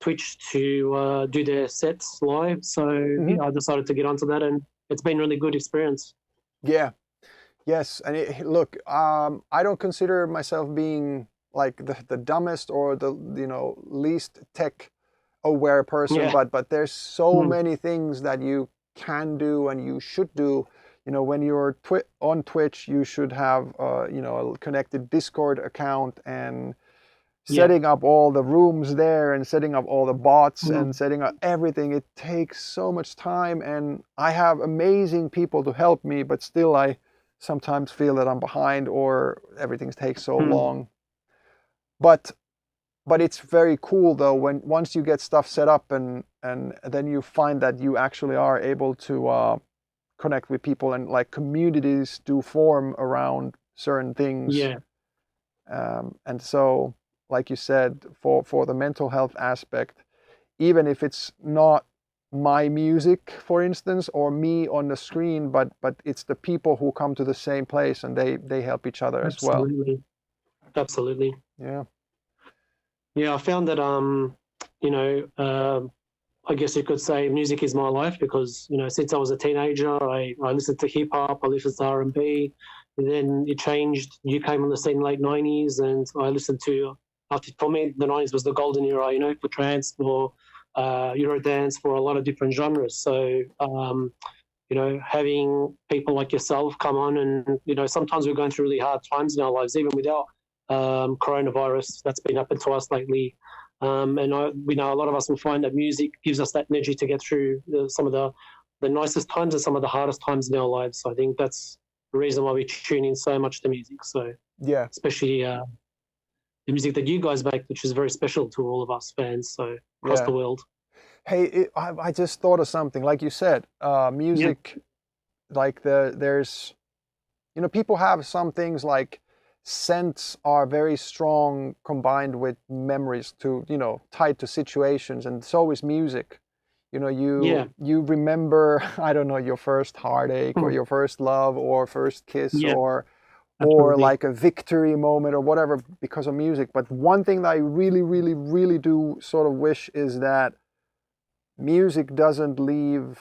Twitch to do their sets live. So yeah, I decided to get onto that, and it's been a really good experience. Yeah. Yes, and look, I don't consider myself being like the dumbest or the least tech aware person, but there's so many things that you can do and you should do. When you're on Twitch, you should have a connected Discord account and setting up all the rooms there and setting up all the bots and setting up everything. It takes so much time, and I have amazing people to help me, but still I sometimes feel that I'm behind or everything takes so long. But it's very cool though when once you get stuff set up and then you find that you actually are able to connect with people, and like communities do form around certain things. And so, like you said, for the mental health aspect, even if it's not my music, for instance, or me on the screen, but it's the people who come to the same place and they help each other as well. Absolutely. Yeah, I found that I guess you could say music is my life, because since I was a teenager, I listened to hip hop, I listened to R&B, and then it changed. You came on the scene late '90s, and I listened to. For me, the '90s was the golden era, for trance, for Eurodance, for a lot of different genres. So having people like yourself come on, and sometimes we're going through really hard times in our lives, even without coronavirus that's been happening to us lately. And we know a lot of us will find that music gives us that energy to get through some of the nicest times and some of the hardest times in our lives. So I think that's the reason why we tune in so much to music. So yeah, especially the music that you guys make, which is very special to all of us fans, so across the world. Hey, I just thought of something. Like you said, music, like there's, people have some things like scents are very strong combined with memories to, tied to situations, and so is music. You remember, I don't know, your first heartache or your first love or first kiss or like a victory moment or whatever because of music. But one thing that I really do sort of wish is that music doesn't leave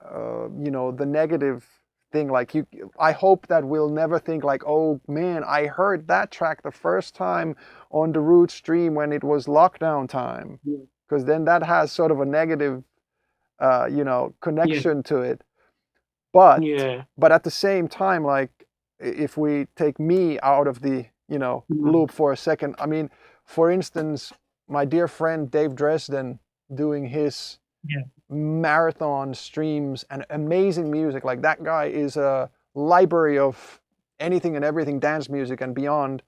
the negative thing. Like I hope that we'll never think like, oh man, I heard that track the first time on the Darude stream when it was lockdown time, because then that has sort of a negative connection to it. But at the same time, like if we take me out of the loop for a second, I mean, for instance, my dear friend Dave Dresden doing his marathon streams and amazing music. Like that guy is a library of anything and everything, dance music and beyond.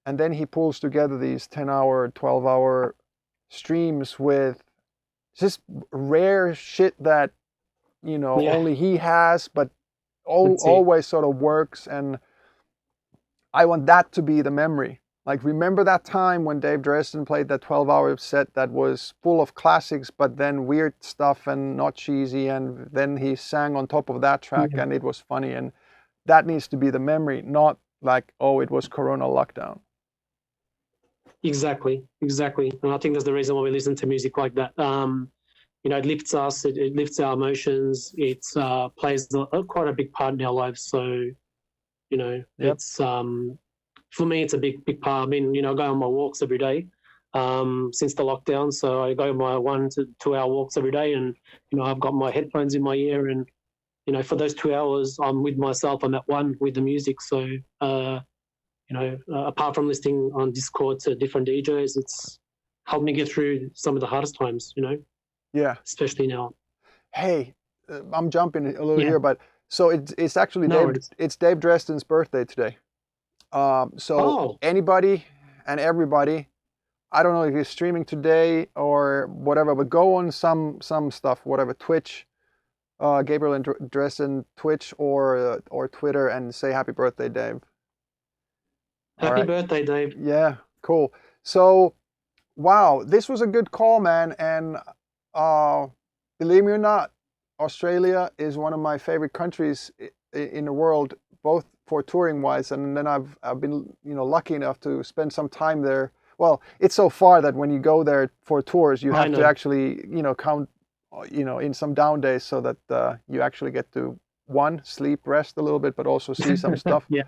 And then he pulls together these 10-hour, 12-hour streams with just rare shit that only he has, but always sort of works. And I want that to be the memory. Like, remember that time when Dave Dresden played that 12-hour set that was full of classics, but then weird stuff and not cheesy, and then he sang on top of that track and it was funny. And that needs to be the memory, not like, oh, it was Corona lockdown. Exactly. And I think that's the reason why we listen to music like that. it lifts us. It lifts our emotions. It plays quite a big part in our lives. So, Yep. it's for me, it's a big part. I mean, I go on my walks every day since the lockdown. So I go my 1 to 2 hour walks every day, and I've got my headphones in my ear, and for those 2 hours, I'm with myself. I'm at one with the music. So apart from listening on Discord to different DJs, it's helped me get through some of the hardest times. Yeah. Especially now. Hey, I'm jumping a little Yeah. here, but so it's actually No worries. it's Dave Dresden's birthday today. So anybody and everybody, I don't know if you're streaming today or whatever, but go on some stuff, whatever, Twitch, Gabriel and Dresden Twitch or Twitter, and say happy birthday, Dave. Happy birthday, Dave. Yeah, cool. So, wow, this was a good call, man. And believe me or not, Australia is one of my favorite countries in the world, both for touring wise, and then I've been lucky enough to spend some time there. Well, it's so far that when you go there for tours, you have to actually count in some down days so that you actually get to sleep, rest a little bit, but also see some stuff. Yeah,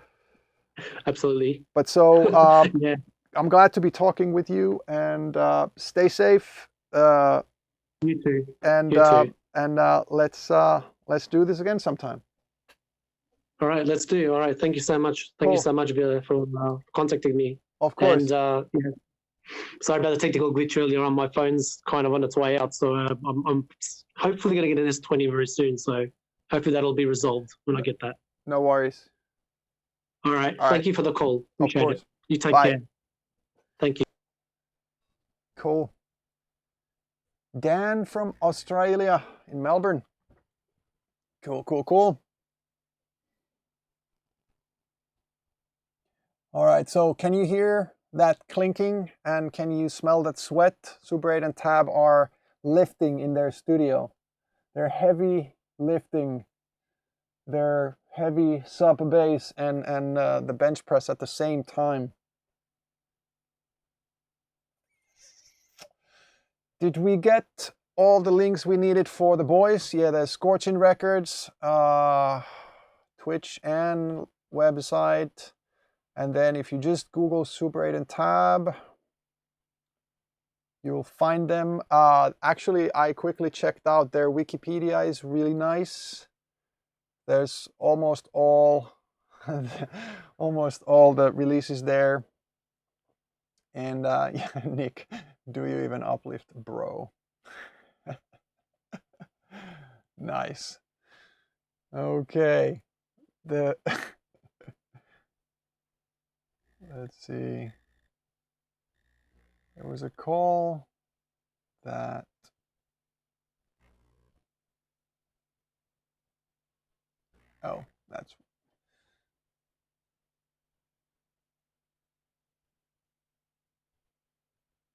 absolutely. But so yeah, I'm glad to be talking with you, and stay safe. You too. And You too. And let's do this again sometime. All right, let's do. All right, thank you so much. Thank you so much for contacting me. Of course. And sorry about the technical glitch earlier on. My phone's kind of on its way out, so I'm hopefully going to get an S20 very soon. So hopefully that'll be resolved when I get that. No worries. All right. Thank you for the call. Appreciate it. You take care. Thank you. Cool. Dan from Australia in Melbourne. Cool. All right, so can you hear that clinking, and can you smell that sweat? Super 8 and Tab are lifting in their studio. They're heavy lifting. They're heavy sub bass and the bench press at the same time. Did we get all the links we needed for the boys? Yeah, there's Scorching Records, Twitch and website. And then if you just Google Super 8 and Tab, you'll find them. Actually, I quickly checked out their Wikipedia is really nice. There's almost all the releases there. And yeah, Nick, do you even uplift, bro? Nice. Okay. Let's see. There was a call that that's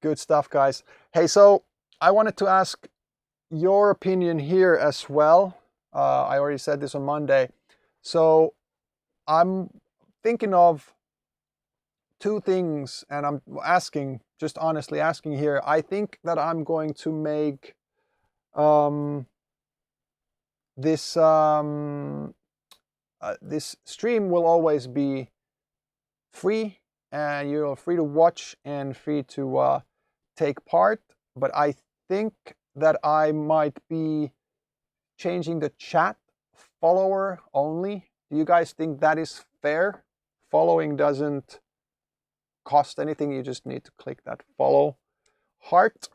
good stuff, guys. Hey, so I wanted to ask your opinion here as well. I already said this on Monday. So I'm thinking of two things, and I'm asking, just honestly asking here. I think that I'm going to make this this stream will always be free, and you're free to watch and free to take part. But I think that I might be changing the chat follower only. Do you guys think that is fair? Following doesn't cost anything. You just need to click that follow heart.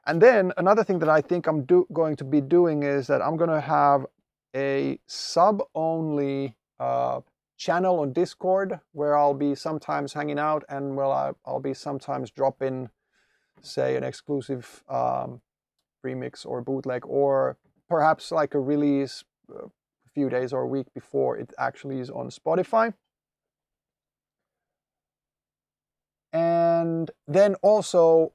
And then another thing that I think I'm going to be doing is that I'm going to have a sub-only channel on Discord where I'll be sometimes hanging out, and I'll be sometimes dropping, say, an exclusive remix or bootleg, or perhaps like a release a few days or a week before it actually is on Spotify. And then also,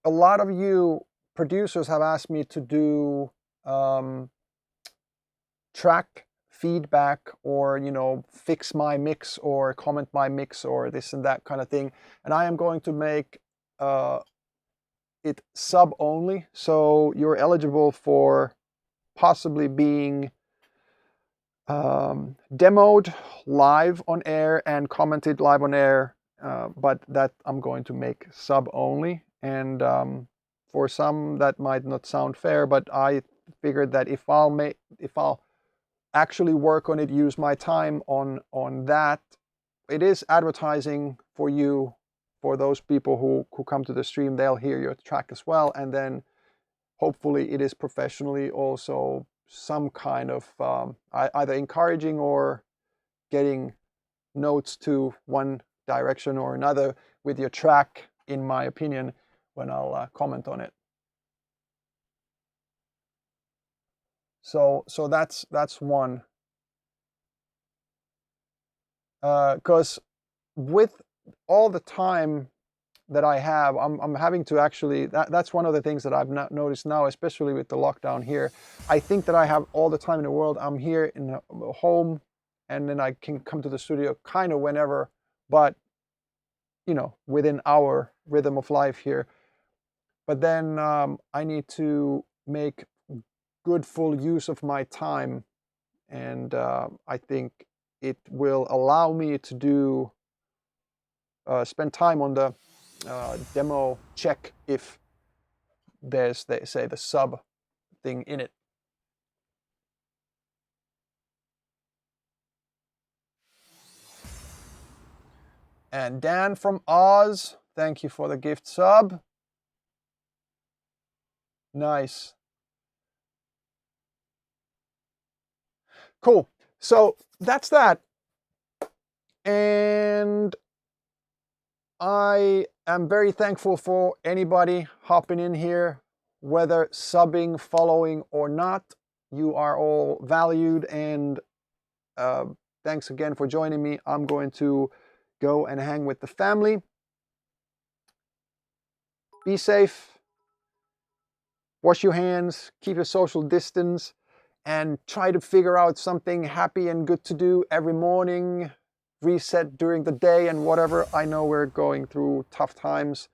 a lot of you producers have asked me to do track feedback, or fix my mix or comment my mix or this and that kind of thing. And I am going to make it sub only, so you're eligible for possibly being demoed live on air and commented live on air, but that I'm going to make sub only. And for some that might not sound fair, but I figured that if I'll actually work on it, use my time on that, it is advertising for you, for those people who come to the stream. They'll hear your track as well, and then hopefully it is professionally also some kind of either encouraging or getting notes to one direction or another with your track, in my opinion, when I'll comment on it. So that's one. Because with all the time that I have, I'm having to actually, that's one of the things that I've not noticed now, especially with the lockdown here. I think that I have all the time in the world. I'm here in a home, and then I can come to the studio kind of whenever, but you know, within our rhythm of life here. But then I need to make good full use of my time, and I think it will allow me to do spend time on the demo check if there's, they say, the sub thing in it. And Dan from Oz, thank you for the gift sub. Nice. Cool. So that's that. And I am very thankful for anybody hopping in here, whether subbing, following, or not. You are all valued, and thanks again for joining me. I'm going to go and hang with the family. Be safe. Wash your hands. Keep your social distance. And try to figure out something happy and good to do every morning. Reset during the day and whatever. I know we're going through tough times,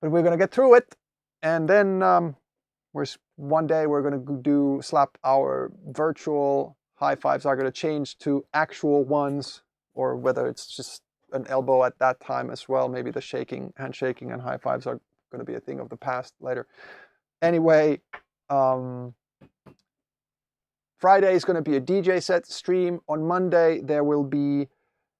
but we're going to get through it. And then one day we're going to do slap our virtual high fives are going to change to actual ones, or whether it's just an elbow at that time as well. Maybe the shaking, handshaking and high fives are going to be a thing of the past later. Anyway, Friday is going to be a DJ set stream. On Monday there will be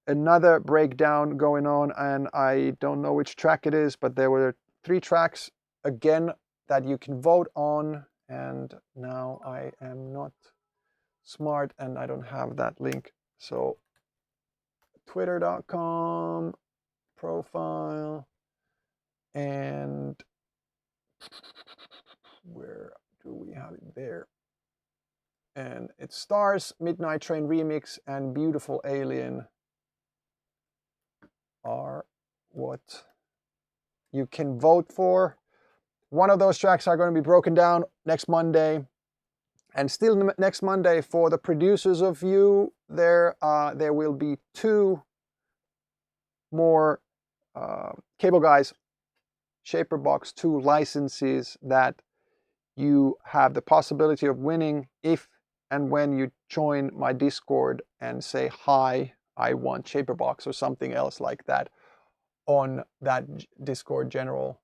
another breakdown going on, and I don't know which track it is, but there were 3 tracks again that you can vote on, and now I am not smart and I don't have that link. So twitter.com profile, and where do we have it? There. And it's Stars, Midnight Train Remix, and Beautiful Alien are what you can vote for. One of those tracks are going to be broken down next Monday. And still next Monday, for the producers of you, there will be 2 more Cable Guys Shaper Box 2 licenses that you have the possibility of winning if and when you join my Discord and say, hi, I want Shaper Box, or something else like that on that Discord general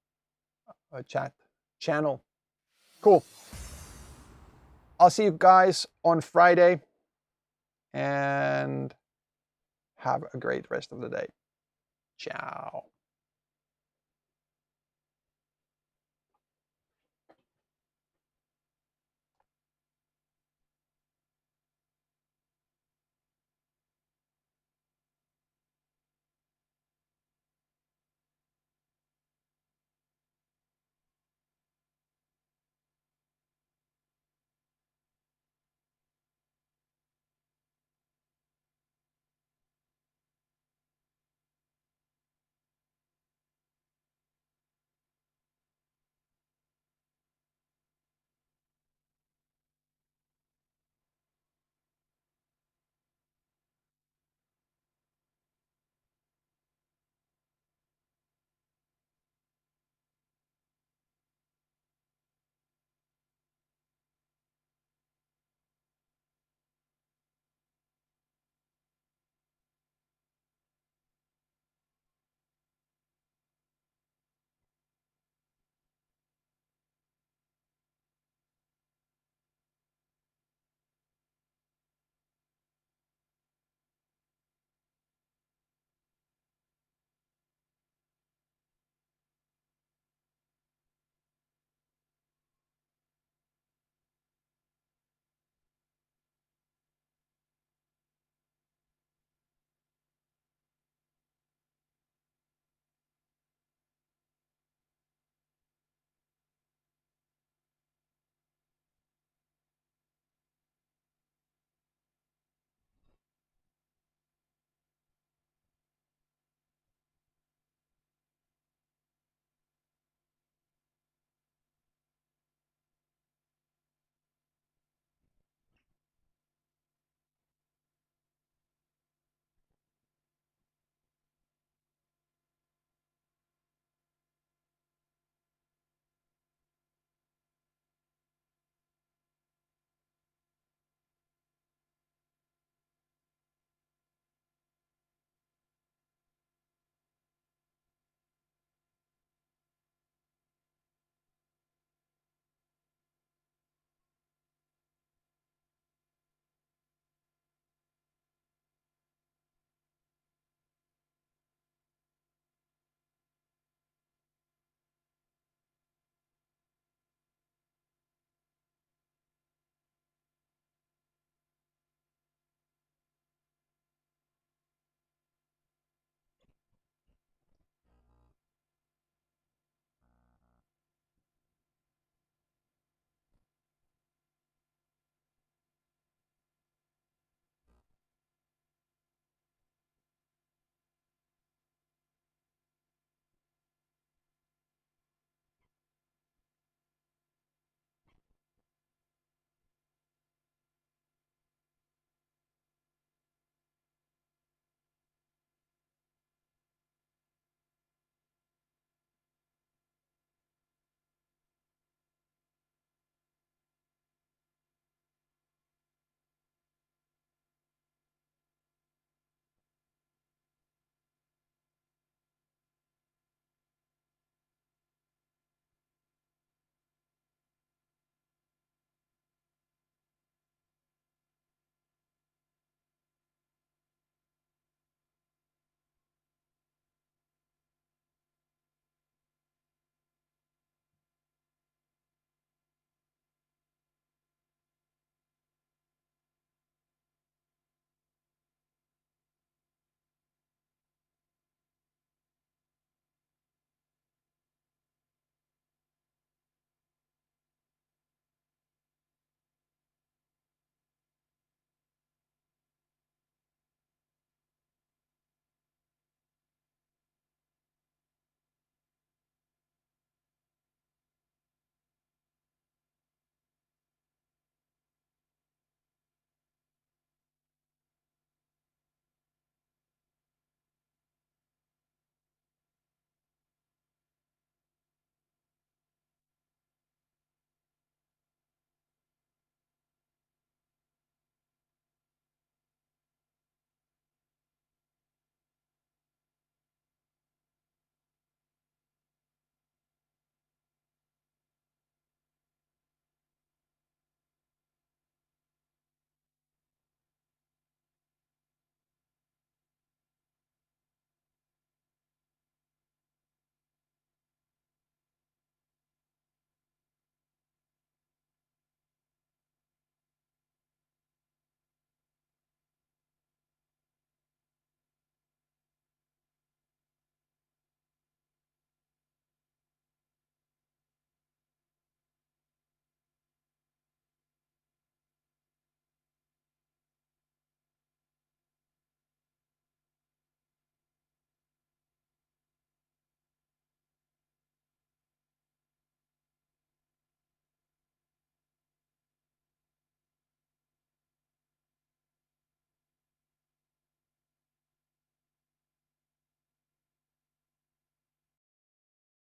chat channel. Cool. I'll see you guys on Friday, and have a great rest of the day. Ciao.